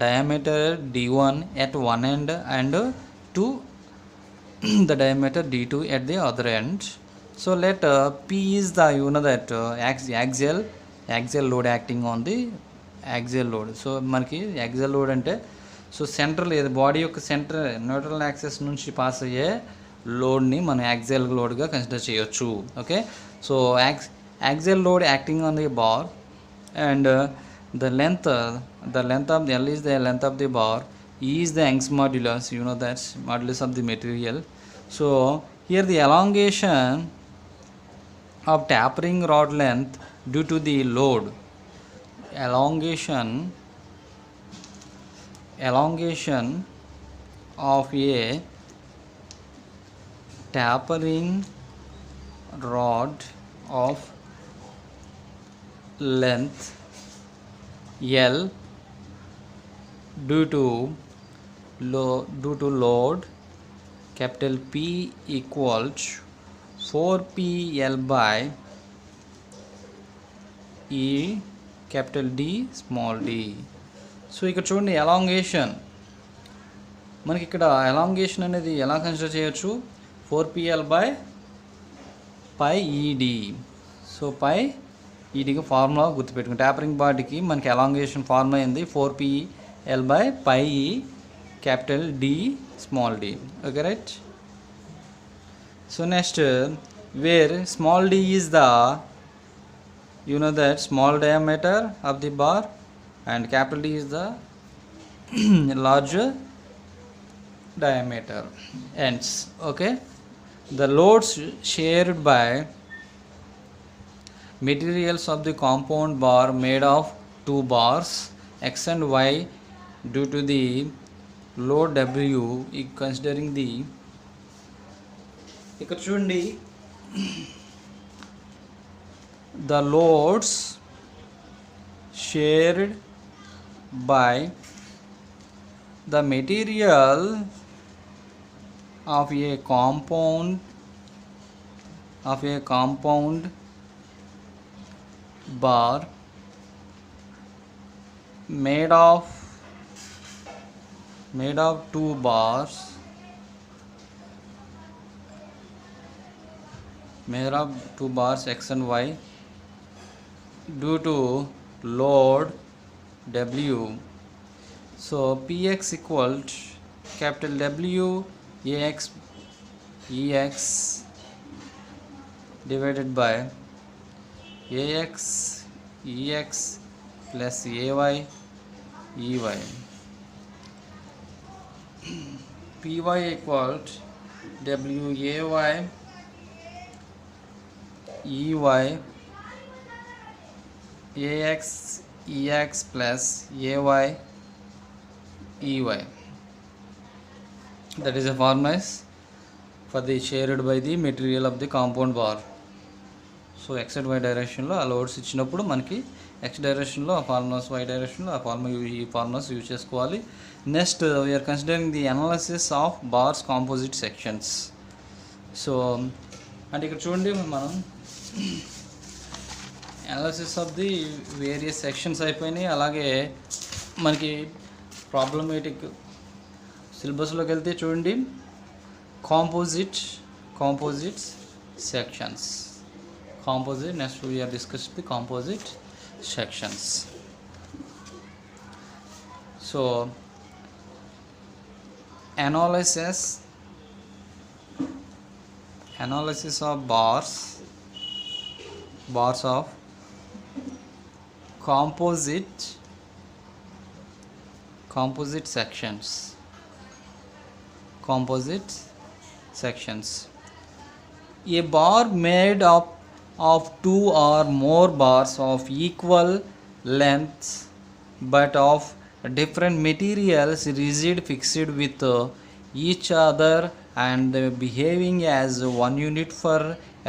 diameter d1 at one end and to the diameter d2 at the other end. So let P is the that axial load acting on the axial load. So మనకి axial load అంటే so central ఏది body యొక్క centre neutral access నుంచి pass అయ్యే లోడ్ని మనం axial లోడ్గా consider చేయొచ్చు. Okay, so axial load acting on the bar and the length of the L is the length of the bar, E is the Young's modulus, you know that's modulus of the material. So here the elongation of tapering rod length due to the load, elongation of a tapering rod of length L due to load capital P equals 4PL/E capital D small d. So ఇక్కడ చూడండి elongation మనకి ఇక్కడ elongation అనేది ఎలా consider చేయొచ్చు, 4PL/πED. So πEDకి formula గుర్తుపెట్టుకుని tampering బాడీకి మనకి ఎలాంగేషన్ ఫార్ములా ఏంది 4PL/πE capital D small d. Okay, right? So next, where small d is the, you know that small diameter of the bar and capital D is the larger diameter ends. Okay, the loads shared by materials of the compound bar made of two bars X and Y due to the load W, considering the, ఇక్కడ చూడండి, the loads shared by the material of a compound bar made of two bars X and Y due to load W. So Px equal to capital W Ax Ex divided by Ax Ex plus Ay Ey. Py equal to W Ay Ey Ax Ex plus Ay Ey. That is a formula for the shared by the material of the compound bar. So X and Y డైరెక్షన్లో ఆ loads ఇచ్చినప్పుడు మనకి X డైరెక్షన్లో ఆ formulas, why డైరెక్షన్లో ఆ ఈ formulas use చేసుకోవాలి. Next we're considering the analysis of bars composite sections. So అంటే ఇక్కడ చూడండి, మనం analysis of the various sections అయిపోయినాయి. అలాగే మనకి ప్రాబ్లమేటిక్ సిలబస్లోకి వెళ్తే చూడండి, composites sections. Next we are discussed the composite sections. So analysis of bars of composite sections. A bar made up of two or more bars of equal length but of different materials, rigid, fixed with each other and behaving as one unit for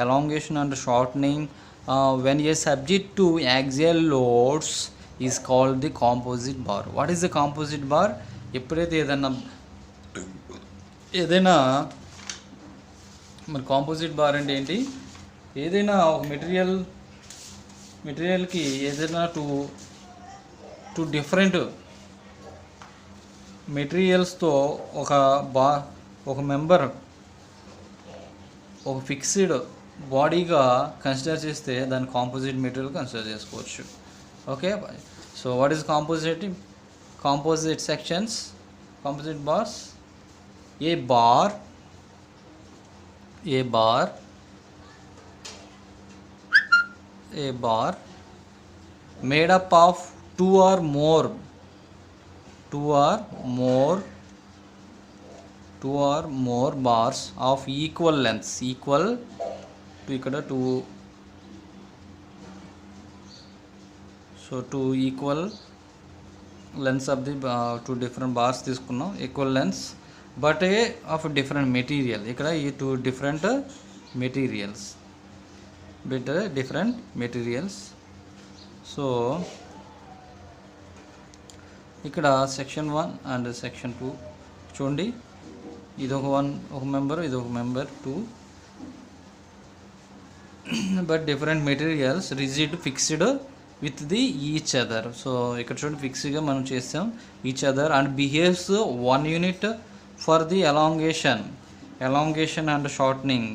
elongation and shortening when a subject to axial loads is called the composite bar. What is the composite bar? ఎప్పుడైతే ఏదైనా మన composite bar అంటే ఏంటి, ఏదైనా ఒక మెటీరియల్కి ఏదైనా two different మెటీరియల్స్తో ఒక member ఒక ఫిక్స్డ్ బాడీగా కన్సిడర్ చేస్తే దాన్ని కాంపోజిట్ మెటీరియల్ కన్సిడర్ చేసుకోవచ్చు. Okay, so what is composite sections, composite bars? A bar made up of two or more bars of equal lengths, equal to ikkada two, so two equal lengths of the two different bars తీసుకున్నాం, equal lengths but of different material. ikkada ee two different materials. So ఇక్కడ section 1 and section 2 చూడండి, ఇదొక member, ఇదొక member 2 but different materials, rigid, fixed with the each other. So ఇక్కడ చూడండి, ఫిక్స్డ్గా మనం చేస్తాం each other and behaves one unit for the elongation and shortening.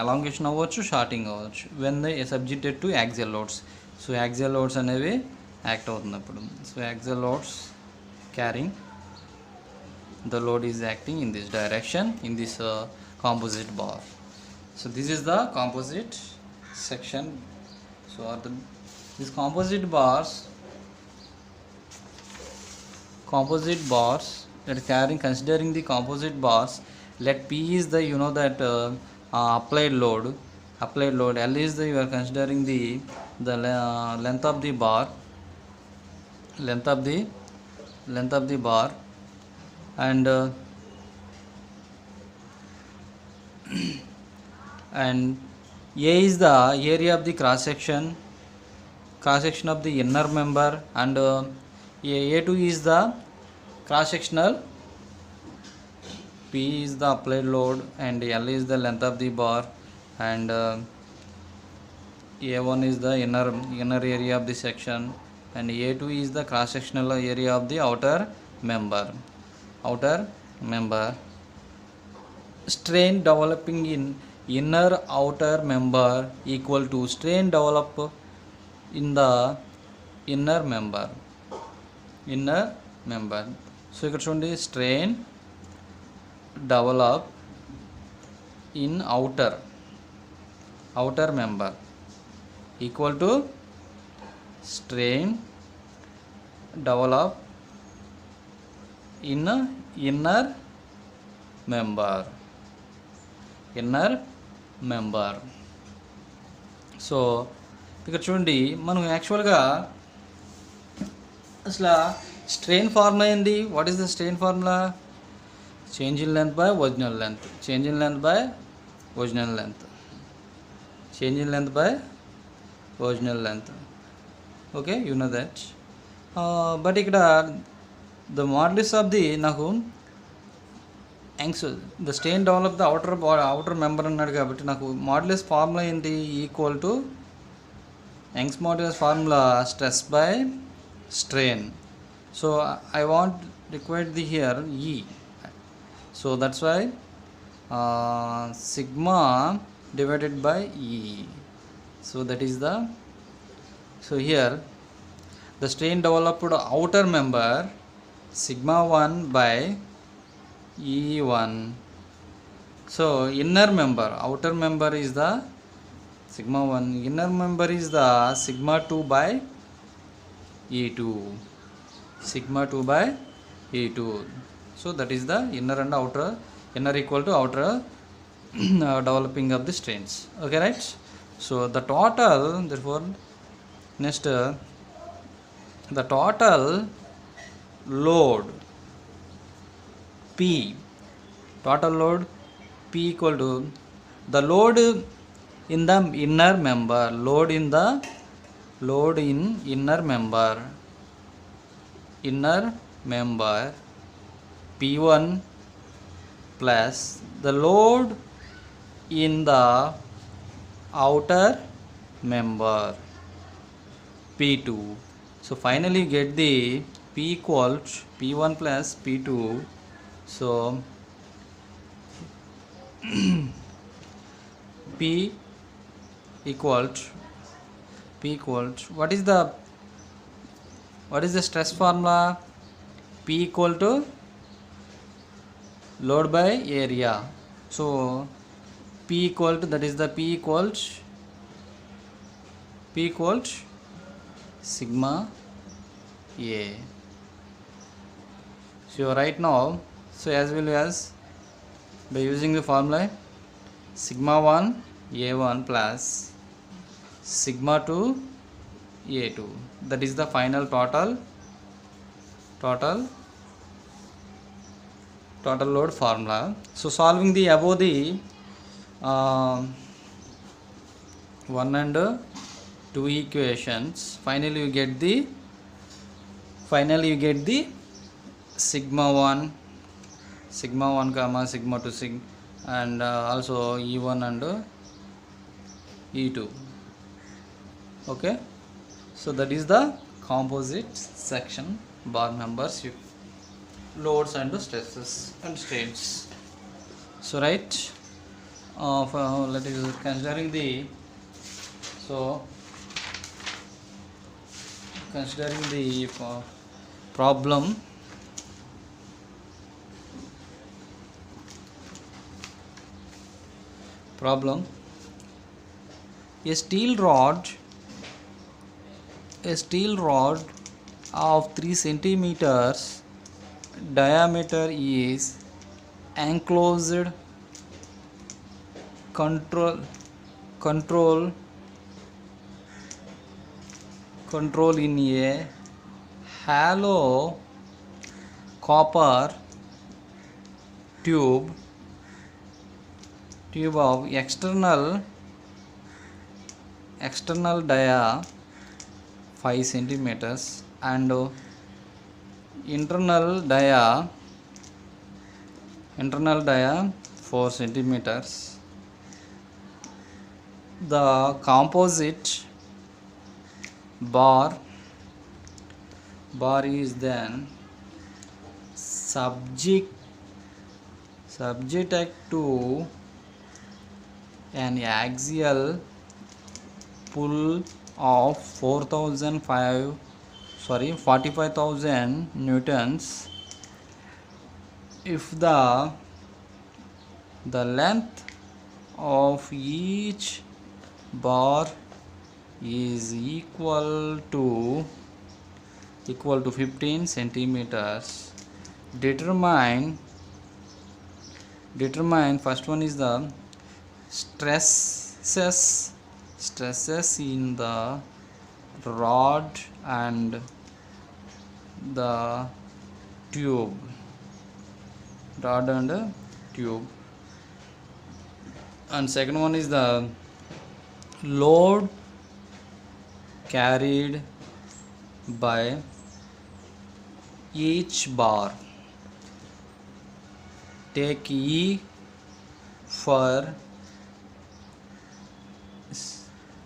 elongation అవ్వచ్చు, shorting అవ్వచ్చు when they subjected to axial loads. So axial loads అనేవి act అవుతున్నప్పుడు. So axial loads carrying the load is acting in this direction in this composite bar. So this is the composite section. So these composite bars that is carrying, considering the composite bars, let P is the that applied load, L is the, you are considering the length of the bar, and and A is the area of the cross section of the inner member, and A2 is the cross sectional, P is the applied load, and L is the length of the bar, and A1 is the inner area of the section, and A2 is the cross sectional area of the outer member. Strain developing in inner outer member equal to strain develop in the inner member. So ఇక్కడ చూడండి, strain develop in outer member equal to strain develop in inner member. So ఇక్కడ చూడండి, మనం యాక్చువల్గా అసలు strain formula ఏంది? What is the strain formula? Change in length by original length. Okay, you know that. But ఇక్కడ the modulus of the నాకు the strain develop the outer member అన్నాడు కాబట్టి నాకు మాడ్యులస్ ఫార్ములా ఏంటి? Equal to Young's modulus formula stress by strain. So I required the here E. So that's why sigma divided by E. So that is the, so here the strain developed outer member sigma 1 by E1. So inner member, outer member is the sigma 1, inner member is the sigma 2 by E2. So that is the inner and outer, inner equal to outer developing of the strains. Okay, right? So the total, therefore next the total load P equal to the load in the inner member, load in inner member P1 plus the load in the outer member P2. So finally you get the P equals P1 plus P2. So P equals what is the stress formula? P equal to load by area. So P equal to, that is the P equals sigma A. So right now, so as well as by using the formula sigma 1 A1 plus sigma 2 A2, that is the final total load formula. So solving the above the 1 and 2 equations, finally you get the sigma 1 comma sigma 2 and also E1 and E2. Okay, so that is the composite section bar members, loads and stresses and strains. So right, let us considering the problem Problem: a steel rod of 3 centimeters diameter is enclosed control in a hollow copper tube of external dia 5 centimeters and internal dia 4 centimeters. The composite bar is then subjected to an axial pull of 45,000 newtons if the length of each bar is equal to 15 centimeters. Determine first one is the stresses in the rod and the tube. And second one is the load carried by each bar. Take E for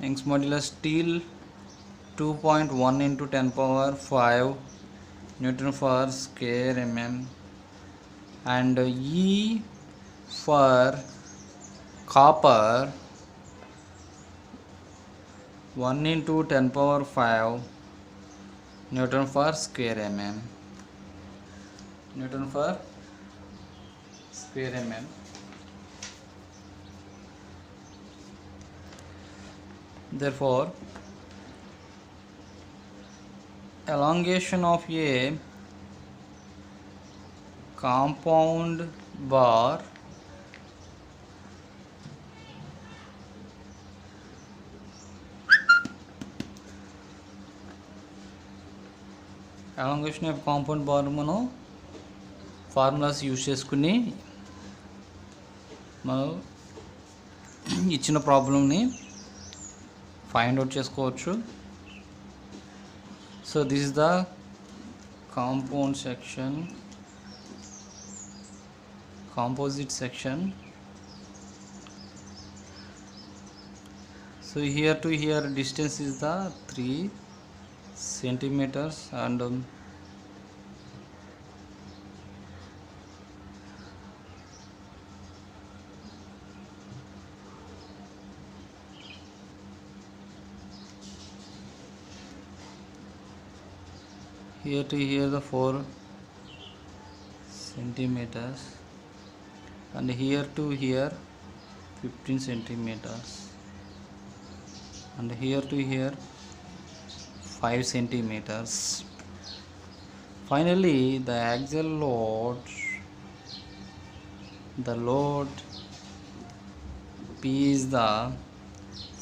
Young's modulus steel 2.1 into 10 power 5 Newton per square mm, and E for copper 1 into 10 power 5 Newton per square mm. Therefore, elongation of a compound bar మనం formulas use చేసుకుని మనం ఇచ్చిన ప్రాబ్లమ్ని find out చేసుకోవచ్చు. So this is the composite section. So here to here distance is the 3 centimeters and here to here the 4 centimeters and here to here 15 centimeters and here to here 5 centimeters. Finally, the axial load P is the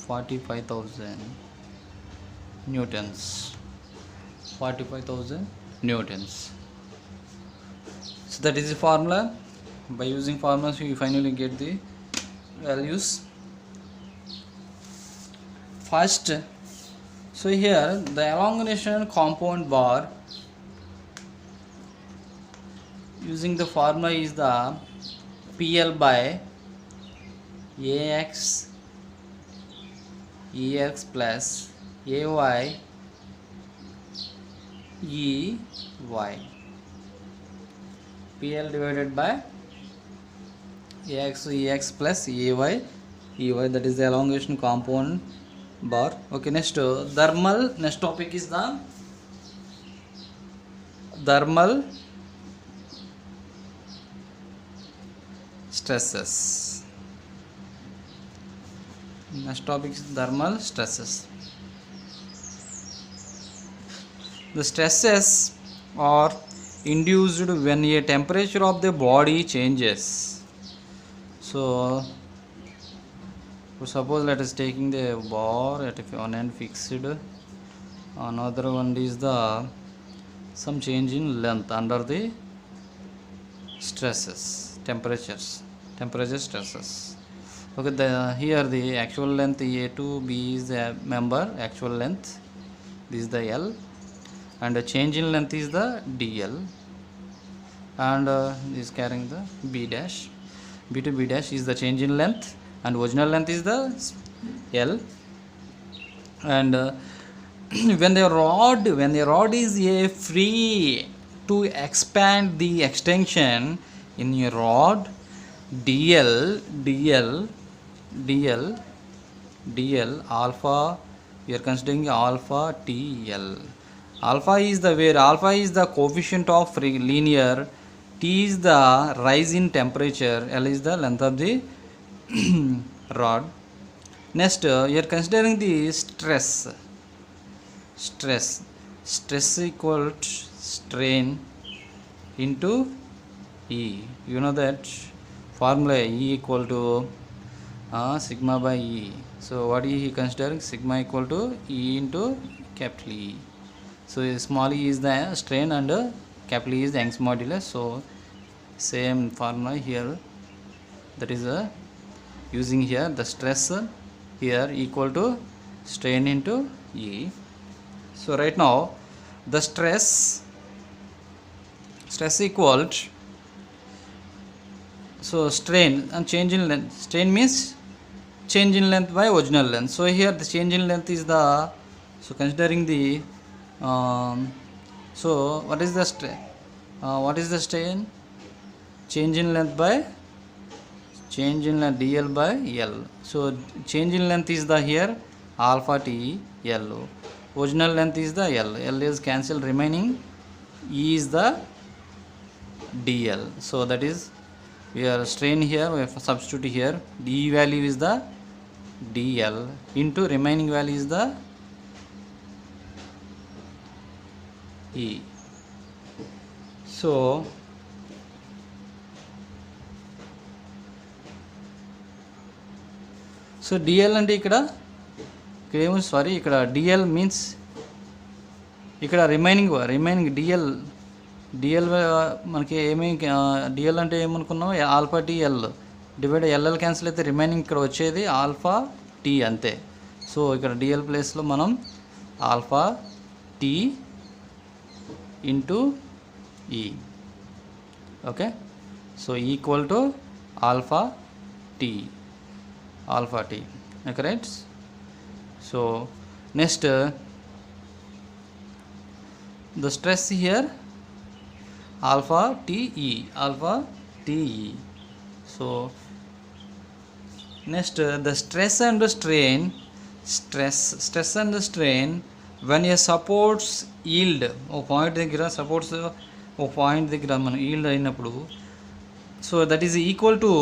45,000 newtons. So that is the formula. By using formulas you finally get the values. First, so here the elongation compound bar using the formula is the PL by AX EX plus AY EY. PL divided by AX EX plus AY EY, that is the elongation compound bar. Okay, next topic is the thermal stresses. Next topic is thermal stresses. The stresses are induced when a temperature of the body changes. So suppose let us taking the bar at one end fixed, another one is the some change in length under the stresses, temperature stresses. Okay, here the actual length A to B is the member actual length, this is the L, and the change in length is the DL, and this is carrying the B dash. B to B dash is the change in length, and original length is the L. And when the rod is a free to expand the extension in your rod, DL alpha, we are considering alpha TL. Alpha is the coefficient of linear, T is the rise in temperature, L is the length of the rod. Next, you are considering the stress equal to strain into E. You know that formula, E equal to sigma by E. So what is he considering? Sigma equal to E into capital E. So small e is the strain and capital E is the Young's modulus. So same formula here, that is using here the stress here equal to strain into E. So right now the stress equal to, so strain and change in length. Strain means change in length by original length. So here the change in length is the, so considering the so what is the strain? What is the strain? Change in length by change in length DL by L. So change in length is the here alpha T L. Original length is the L. L is cancelled, remaining E is the DL. So that is, we are strain here, we have substitute here, D value is the DL into remaining value is the E. So DL అంటే ఇక్కడ ఏమో sorry, ఇక్కడ DL means ఇక్కడ remaining DL మనకి ఏమేమి DL అంటే ఏమనుకున్నాం, alpha T L divide LL cancel అయితే రిమైనింగ్ ఇక్కడ వచ్చేది ఆల్ఫా టీ అంతే. సో ఇక్కడ డిఎల్ ప్లేస్లో మనం ఆల్ఫా టీ ఇంటూ ఈ, okay. So equal to alpha T, okay right. So next the stress here alpha TE. So next the stress and strain when a supports yield O point దగ్గర supports O point దగ్గర మనం yield అయినప్పుడు, so that is equal to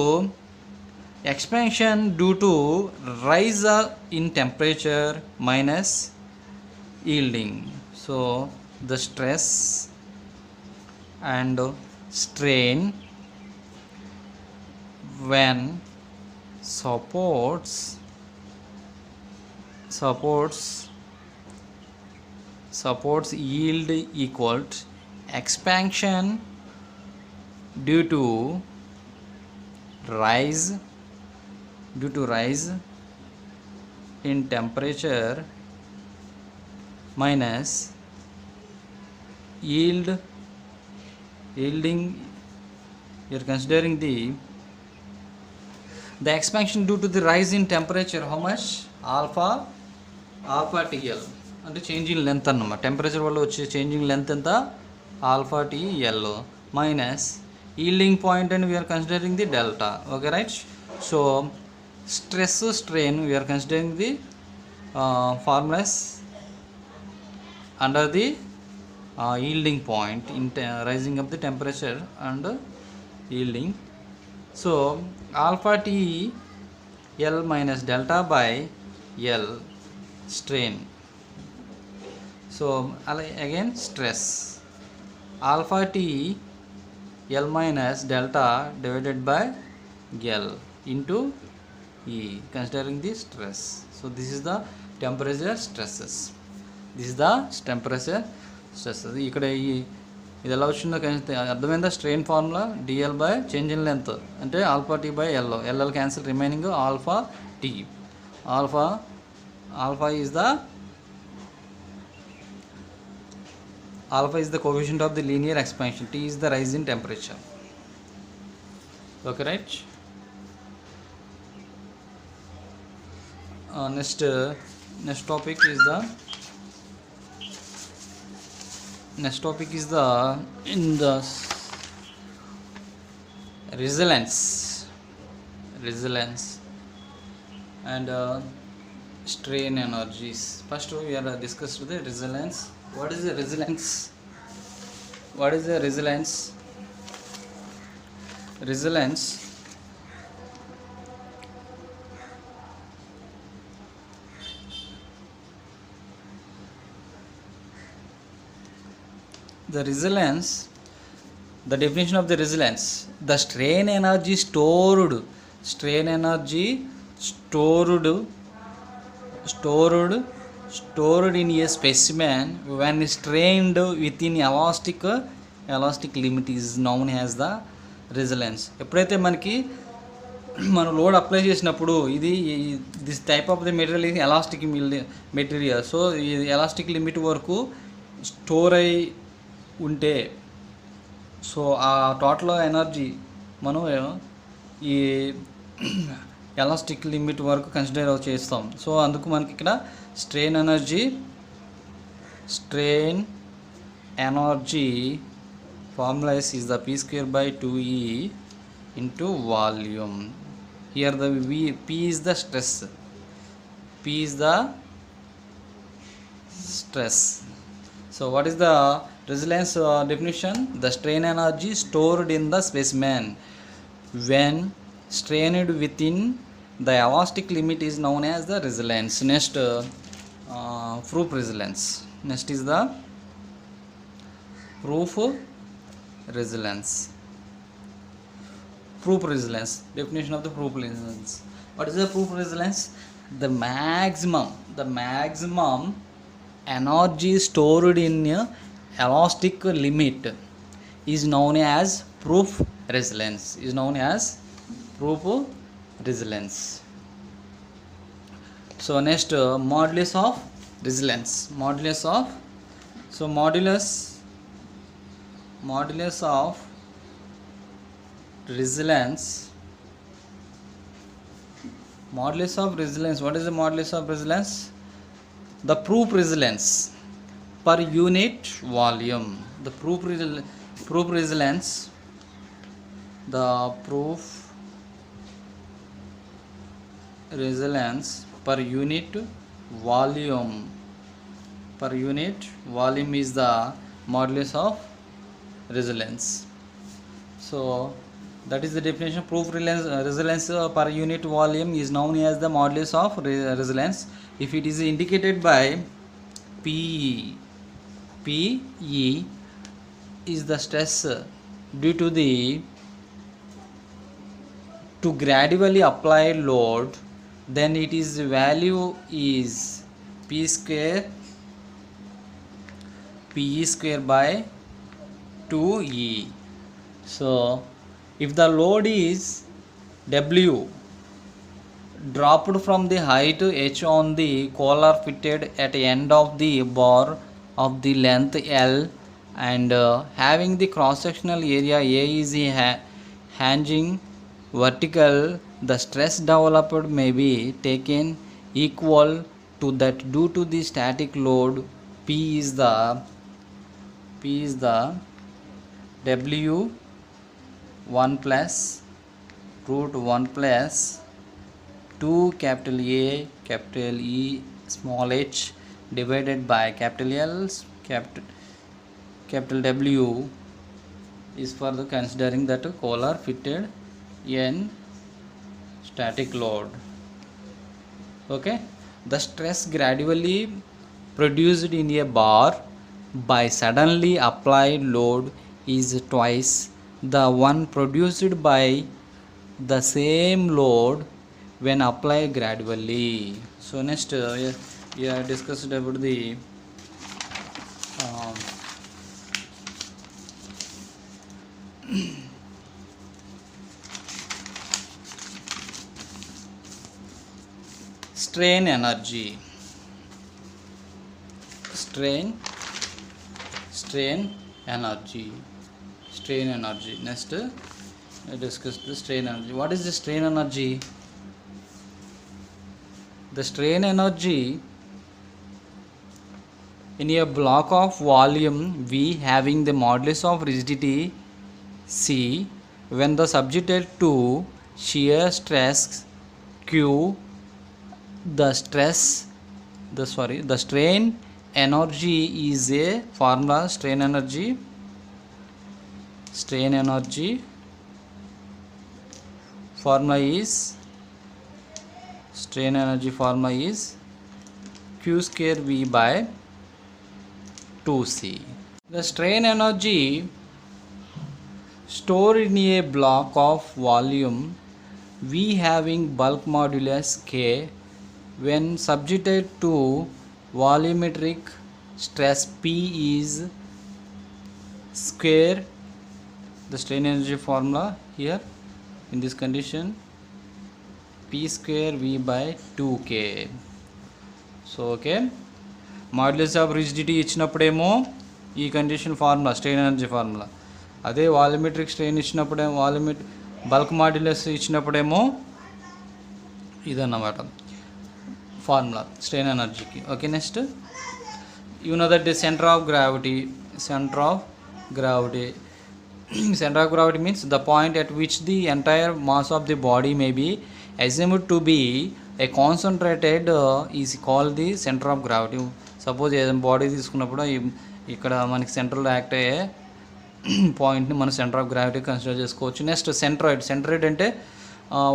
expansion due to rise in temperature minus yielding. So the stress and strain when supports yield equal to expansion due to rise in temperature minus yielding. You are considering the expansion due to the rise in temperature, how much? alpha TL అంటే change in length అన్నమాట. Temperature వల్ల వచ్చే change in length ఎంత? Alpha TL minus yielding point and we're considering the delta, okay right. So stress strain we're considering the formulas under the yielding point in rising of the temperature and yielding. So alpha T L minus delta by L strain. So again stress, alpha T L minus delta divided by L into E, considering the stress. So this is the temperature stresses. This is the temperature stresses. ఇక్కడ ఇది ఎలా వచ్చిందో అర్థమైందా? Strain formula DL by change in length అంటే alpha T by LL cancel, remaining alpha T. Alpha is the coefficient of the linear expansion. T is the rise in temperature. Okay, right? Next topic is the in the resilience and strain energies. First we are discussed the resilience. What is the resilience? The resilience, the definition of the resilience: the strain energy stored in a specimen when strained within elastic limit is known as the resilience. ఎప్పుడైతే మనం load apply చేసినప్పుడు this type of the material ఇది elastic material. So ఈ elastic limit వరకు store అయి ఉంటే, so ఆ total energy మనం ఈ ఎలాస్టిక్ లిమిట్ వరకు కన్సిడర్ చేస్తాం. సో అందుకు మనకి ఇక్కడ strain energy formula is the p square by 2e into volume. Here the P is the stress. So what is the resilience definition? The strain energy stored in the specimen when strained within the elastic limit is known as the resilience. Next, proof resilience. Next is the proof resilience. Definition of the proof resilience. What is the proof resilience? The maximum energy stored in elastic limit is known as proof resilience. So next, modulus of resilience. Modulus of resilience. What is the modulus of resilience? The proof resilience per unit volume. The proof resilience per unit volume. Is the modulus of resilience. So that is the definition. Proof resilience per unit volume is known as the modulus of resilience. If it is indicated by PE is the stress due to gradually applied load, then it is value is PE square by 2E. So if the load is W dropped from the height h on the collar fitted at the end of the bar of the length L and having the cross sectional area A is hanging vertical, the stress developed may be taken equal to that due to the static load. P is the W1 plus root 1 plus 2 capital A capital E small h divided by capital L capital W is for the considering that collar fitted in static load. Okay, the stress gradually produced in a bar by suddenly applied load is twice the one produced by the same load when applied gradually. So next we are discussed about the um, strain energy. Strain energy. Next discuss the strain energy. What is the strain energy? The strain energy in a block of volume V having the modulus of rigidity C when the subjected to shear stress Q, the strain energy is a formula. Strain energy formula is Q square V by 2C. The strain energy stored in a block of volume V having bulk modulus K when subjected to volumetric stress P is square. The strain energy formula here in this condition P square V by 2K. So okay, modulus of rigidity ఇచ్చినప్పుడేమో ఈ condition formula strain energy formula, అదే volumetric strain ఇచ్చినప్పుడేమో bulk modulus ఇచ్చినప్పుడేమో ఇదన్నమాట formula strain ఎనర్జీకి. Okay, next you know that the centre of gravity means the point at which the entire mass of the body may be assumed to be a concentrated is called the center of gravity. Suppose ఏదైనా body తీసుకున్నప్పుడు ఇక్కడ మనకి central act అయ్యే పాయింట్ని మనం centre of gravity consider చేసుకోవచ్చు. Next centroid అంటే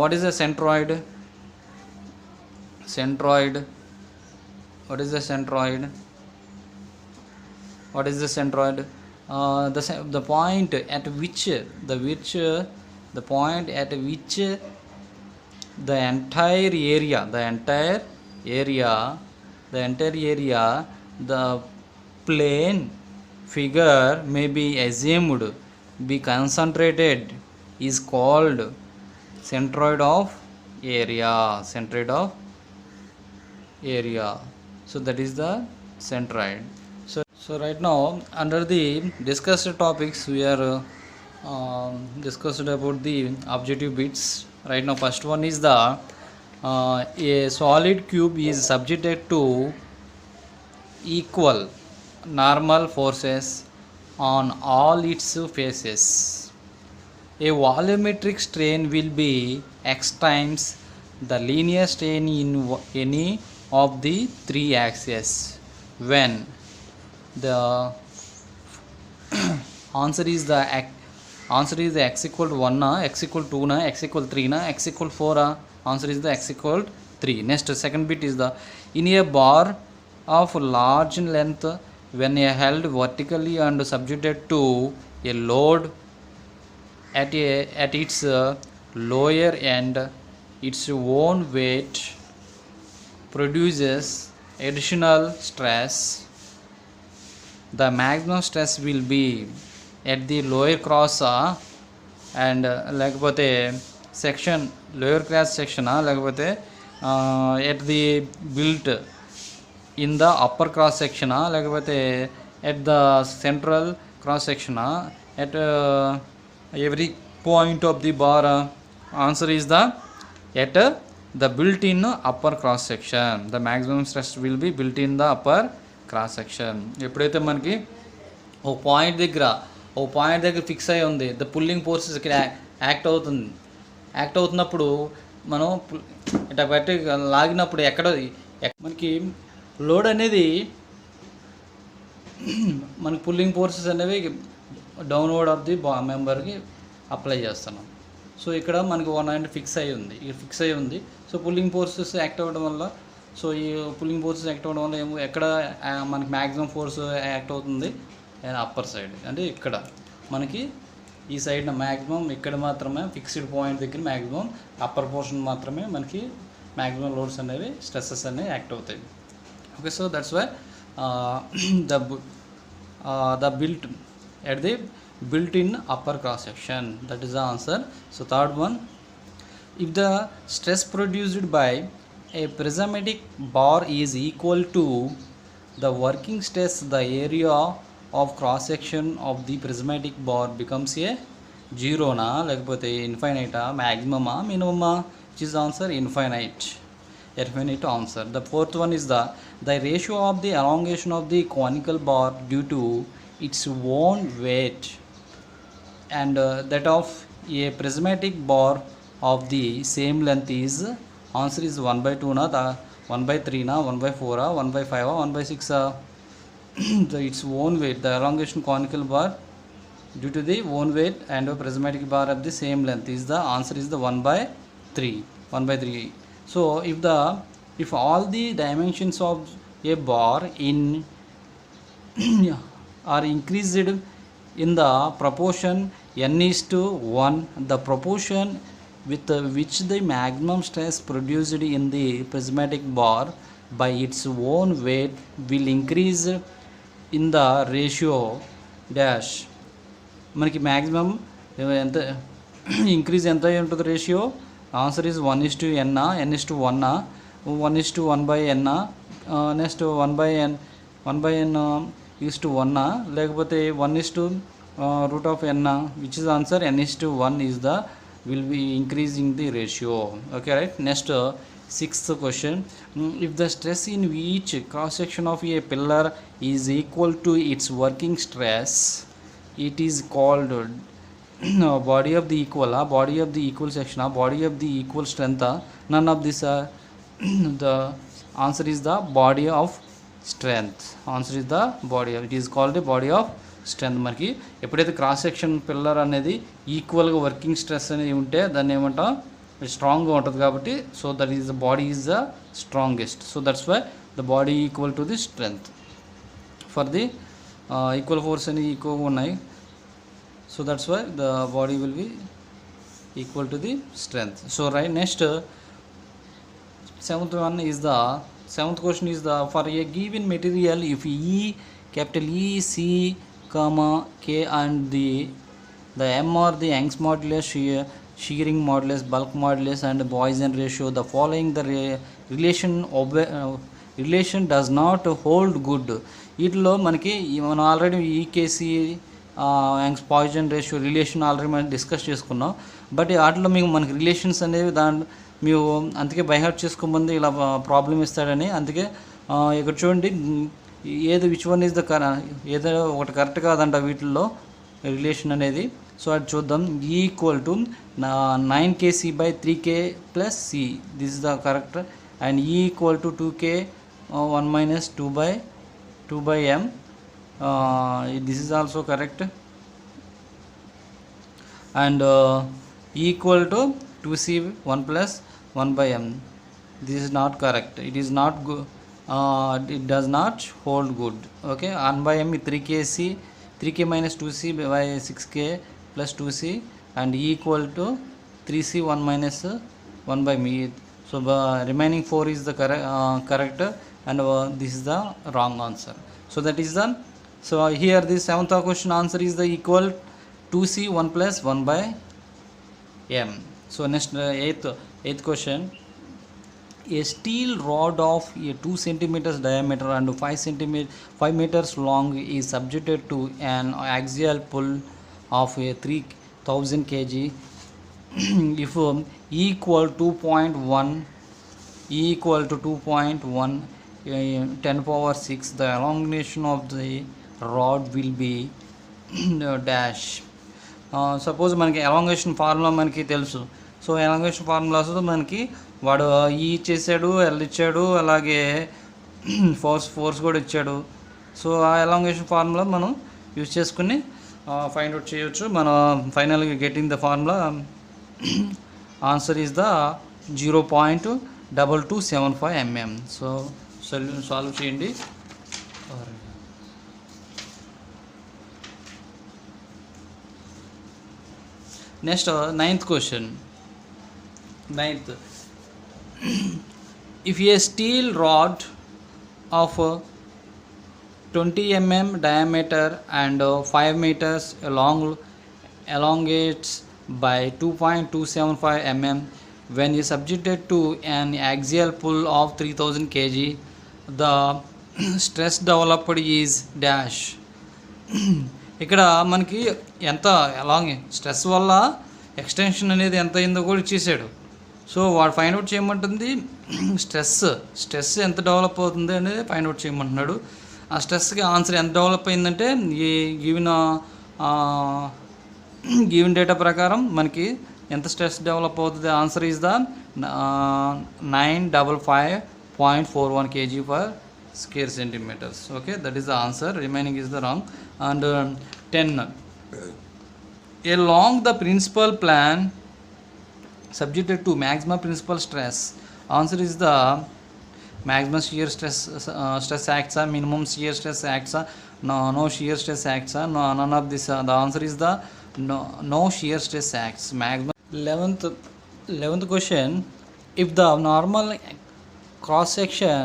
what is the centroid? The point at which the entire area the plane figure may be assumed be concentrated is called centroid of area. So that is the centroid. So right now under the discussed topics we are discussed about the objective bits. Right now first one is the a solid cube is subjected to equal normal forces on all its faces. A volumetric strain will be x times the linear strain in any of the three axes when the answer is x equal to 1 x equal to 2 x equal 3 x equal 4 answer is the x equal 3. Next second bit is the in a bar of large length when held vertically and subjected to a load at its lower end, its own weight produces additional stress. The maximum stress will be at the lower cross and లేకపోతే section lower cross section లేకపోతే at the built in the upper cross section లేకపోతే at the central cross section at every point of the bar answer is the at the built in upper cross section. The maximum stress will be built in the upper cross section. ఎప్పుడైతే మనకి ఒక point దగ్గర fix అయ్యి ఉంది, the pulling forces ఇక్కడ act అవుతున్నప్పుడు మనం ఇట్లా బట్టి లాగినప్పుడు మనకి లోడ్ అనేది మనకి పుల్లింగ్ ఫోర్సెస్ అనేవి డౌన్వర్డ్ ఆఫ్ ది మెంబర్కి అప్లై చేస్తున్నాం. సో ఇక్కడ మనకి 190 ఫిక్స్ అయ్యి ఉంది. సో పుల్లింగ్ ఫోర్సెస్ యాక్ట్ అవ్వడం వల్ల సో ఈ పుల్లింగ్ ఫోర్సెస్ యాక్ట్ అవ్వడం వల్ల ఏమో ఎక్కడ మనకి మ్యాక్సిమం ఫోర్స్ యాక్ట్ అవుతుంది, అప్పర్ సైడ్, అంటే ఇక్కడ మనకి ఈ సైడ్ మ్యాక్సిమం ఇక్కడ మాత్రమే ఫిక్స్డ్ పాయింట్ దగ్గర మ్యాక్సిమం అప్పర్ పోర్షన్ మాత్రమే మనకి మ్యాక్సిమం లోడ్స్ అనేవి స్ట్రెస్సెస్ అనేవి యాక్ట్ అవుతాయి. Okay, so that's why the built at the built-in upper cross section. That is the answer. So third one, if the stress produced by a prismatic bar is equal to the working stress, the area of cross section of the prismatic bar becomes a zero na lekapothe infinite maximum minimum, which is answer infinite answer. The fourth one is the ratio of the elongation of the conical bar due to its own weight and that of a prismatic bar of the same length is, answer is 1/2 na, 1/3 na, 1/4 na, 1/5 na, 1/6 its own weight, the elongation conical bar due to the own weight and a prismatic bar of the same length is, the answer is the 1/3. So if all the dimensions of a bar in are increased in the proportion n:1, the proportion with which the maximum stress produced in the prismatic bar by its own weight will increase in the ratio dash. మనకి maximum ఎంత increase ఎంత ఉంటుంది ratio, answer is 1:n, n:1, 1:1/n, next 1/n:1 లేకపోతే 1/√n, which is answer n:1 is the will be increasing the ratio. Okay, right. Next, sixth question, if the stress in each cross section of a pillar is equal to its working stress, it is called body of the equal section, body of the equal strength, none of this the answer is the body of strength. Answer is the body of, it is called a body of strength. మనకి ఎప్పుడైతే cross section pillar అనేది ఈక్వల్గా working stress అనేది ఉంటే దాన్ని ఏమంటాం, స్ట్రాంగ్గా ఉంటుంది కాబట్టి, so that is the body is the strongest. So that's why the body equal to the strength for the equal force అని ఈక్వల్గా ఉన్నాయి. So that's why the body will be equal to the strength. So right. Next seventh question is the for a given material, if capital E, C, K and the M are the Young's modulus, shearing modulus, bulk modulus and Poisson ratio, the following the relation does not hold good. వీటిలో మనకి మనం already EKC angst poison ratio relation already మనం discuss చేసుకున్నాం. But వాటిలో మీకు మనకి relations అనేవి మీరు అందుకే బైహార్ట్ చేసుకోమంది ఇలా ప్రాబ్లం ఇస్తాడని. అందుకే ఇక్కడ చూడండి, ఏది విచ్ వన్ ఈజ్ ద ఏదో ఒకటి కరెక్ట్ కాదంట వీటిల్లో రిలేషన్ అనేది. సో అది చూద్దాం. Equal to 9kc/3k + c, this is the correct. And equal to 2k 1 - 2/m, this is also correct. And equal to 2c 1 + 1/m, this is not correct. It is not good. It does not hold good. Okay, 1/m 3kc, 3k - 2c by 6k + 2c and equal to 3c 1 - 1/m. So remaining 4 is the correct and this is the wrong answer. So that is the, so here this seventh question answer is the equal 2c 1 + 1/m. So next eighth question, a steel rod of a 2 centimeters diameter and 5 meters long is subjected to an axial pull of a 3000 kg if equal to 2.1 10^6, the elongation of the rod will be dash. Suppose మనకి elongation formula మనకి తెలుసు. So elongation formulas మనకి వాడు ఈ ఇచ్చేసాడు, L ఇచ్చాడు, అలాగే force కూడా ఇచ్చాడు. సో ఆ ఎలాంగేషన్ ఫార్ములా మనం యూజ్ చేసుకుని ఫైండ్ అవుట్ చేయొచ్చు. మనం ఫైనల్గా getting the formula answer is the 2275 mm. So solve చేయండి. Next 9th question. 9th, if a steel rod of 20 mm diameter and 5 meters elongates by 2.275 mm when is subjected to an axial pull of 3000 kg, the stress developed is dash. ఇక్కడ మనకి ఎంత along stress వల్ల extension అనేది ఎంత అయిందో కూడా ఇచ్చేసాడు. So వాడు ఫైండ్ అవుట్ చేయమంటుంది స్ట్రెస్ ఎంత డెవలప్ అవుతుంది అనేది ఫైండ్ అవుట్ చేయమంటున్నాడు. ఆ స్ట్రెస్కి ఆన్సర్ ఎంత డెవలప్ అయిందంటే ఈ గివెన్ డేటా ప్రకారం మనకి ఎంత స్ట్రెస్ డెవలప్ అవుతుంది, answer is the 955.41 kg per square centimeters. Okay, that is the answer. Remaining is the wrong. And 10, along the principal plan subjected to maximum principal stress, answer is the maximum shear stress acts, minimum shear stress acts, no shear stress acts, none of this. The answer is the no shear stress acts. Maximum. 11th question, if the normal cross section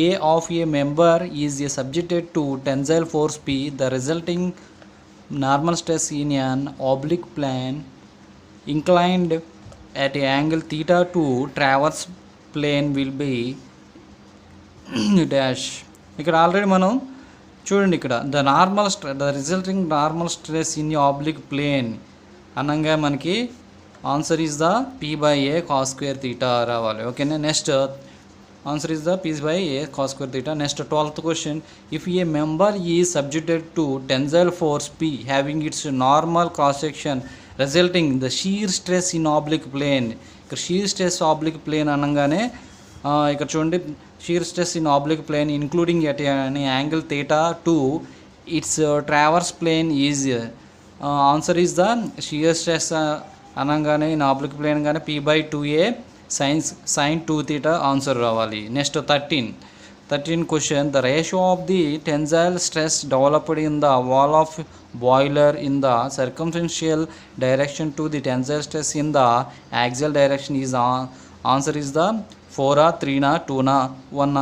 A of a member is subjected to tensile force P, the resulting normal stress in an oblique plane inclined at an angle theta to transverse plane will be dash. ఇక్కడ already మనం చూడండి, ఇక్కడ the resulting normal stress in oblique plane అనగా మనకి answer is the P/A cos square theta రావాలి. ఓకేనా. Next answer is the P/A cos square theta. Next 12th question, if a member is subjected to tensile force P having its normal cross section resulting the shear stress in oblique plane. ఇక్కడ shear stress oblique plane అనగానే ఇక్కడ చూడండి, shear stress in oblique plane including at angle theta to its traverse plane is, answer is the shear stress అనగానే in oblique plane గానే P/2A sin 2 theta answer రావాలి. Next 13 question, the ratio of the tensile stress developed in the wall of boiler in the circumferential direction to the tensile stress in the axial direction is, answer is the 4, 3, 2, 1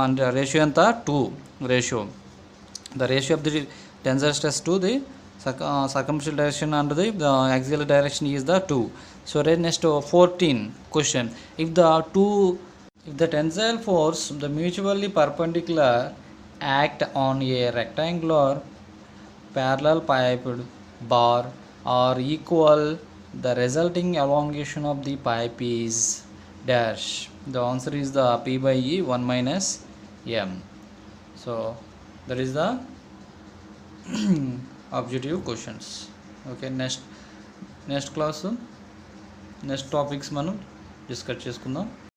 and ratio ఎంత 2 ratio. The ratio of the tensile stress to the circumferential direction and the axial direction is the 2. So next 14 question, if the tensile force the mutually perpendicular act on a rectangular parallel piped bar are equal, the resulting elongation of the pipe is dash. The answer is the P/E 1 minus m. So that is the objective questions. Okay. Next class next topics మనం discuss చేసుకుందాం.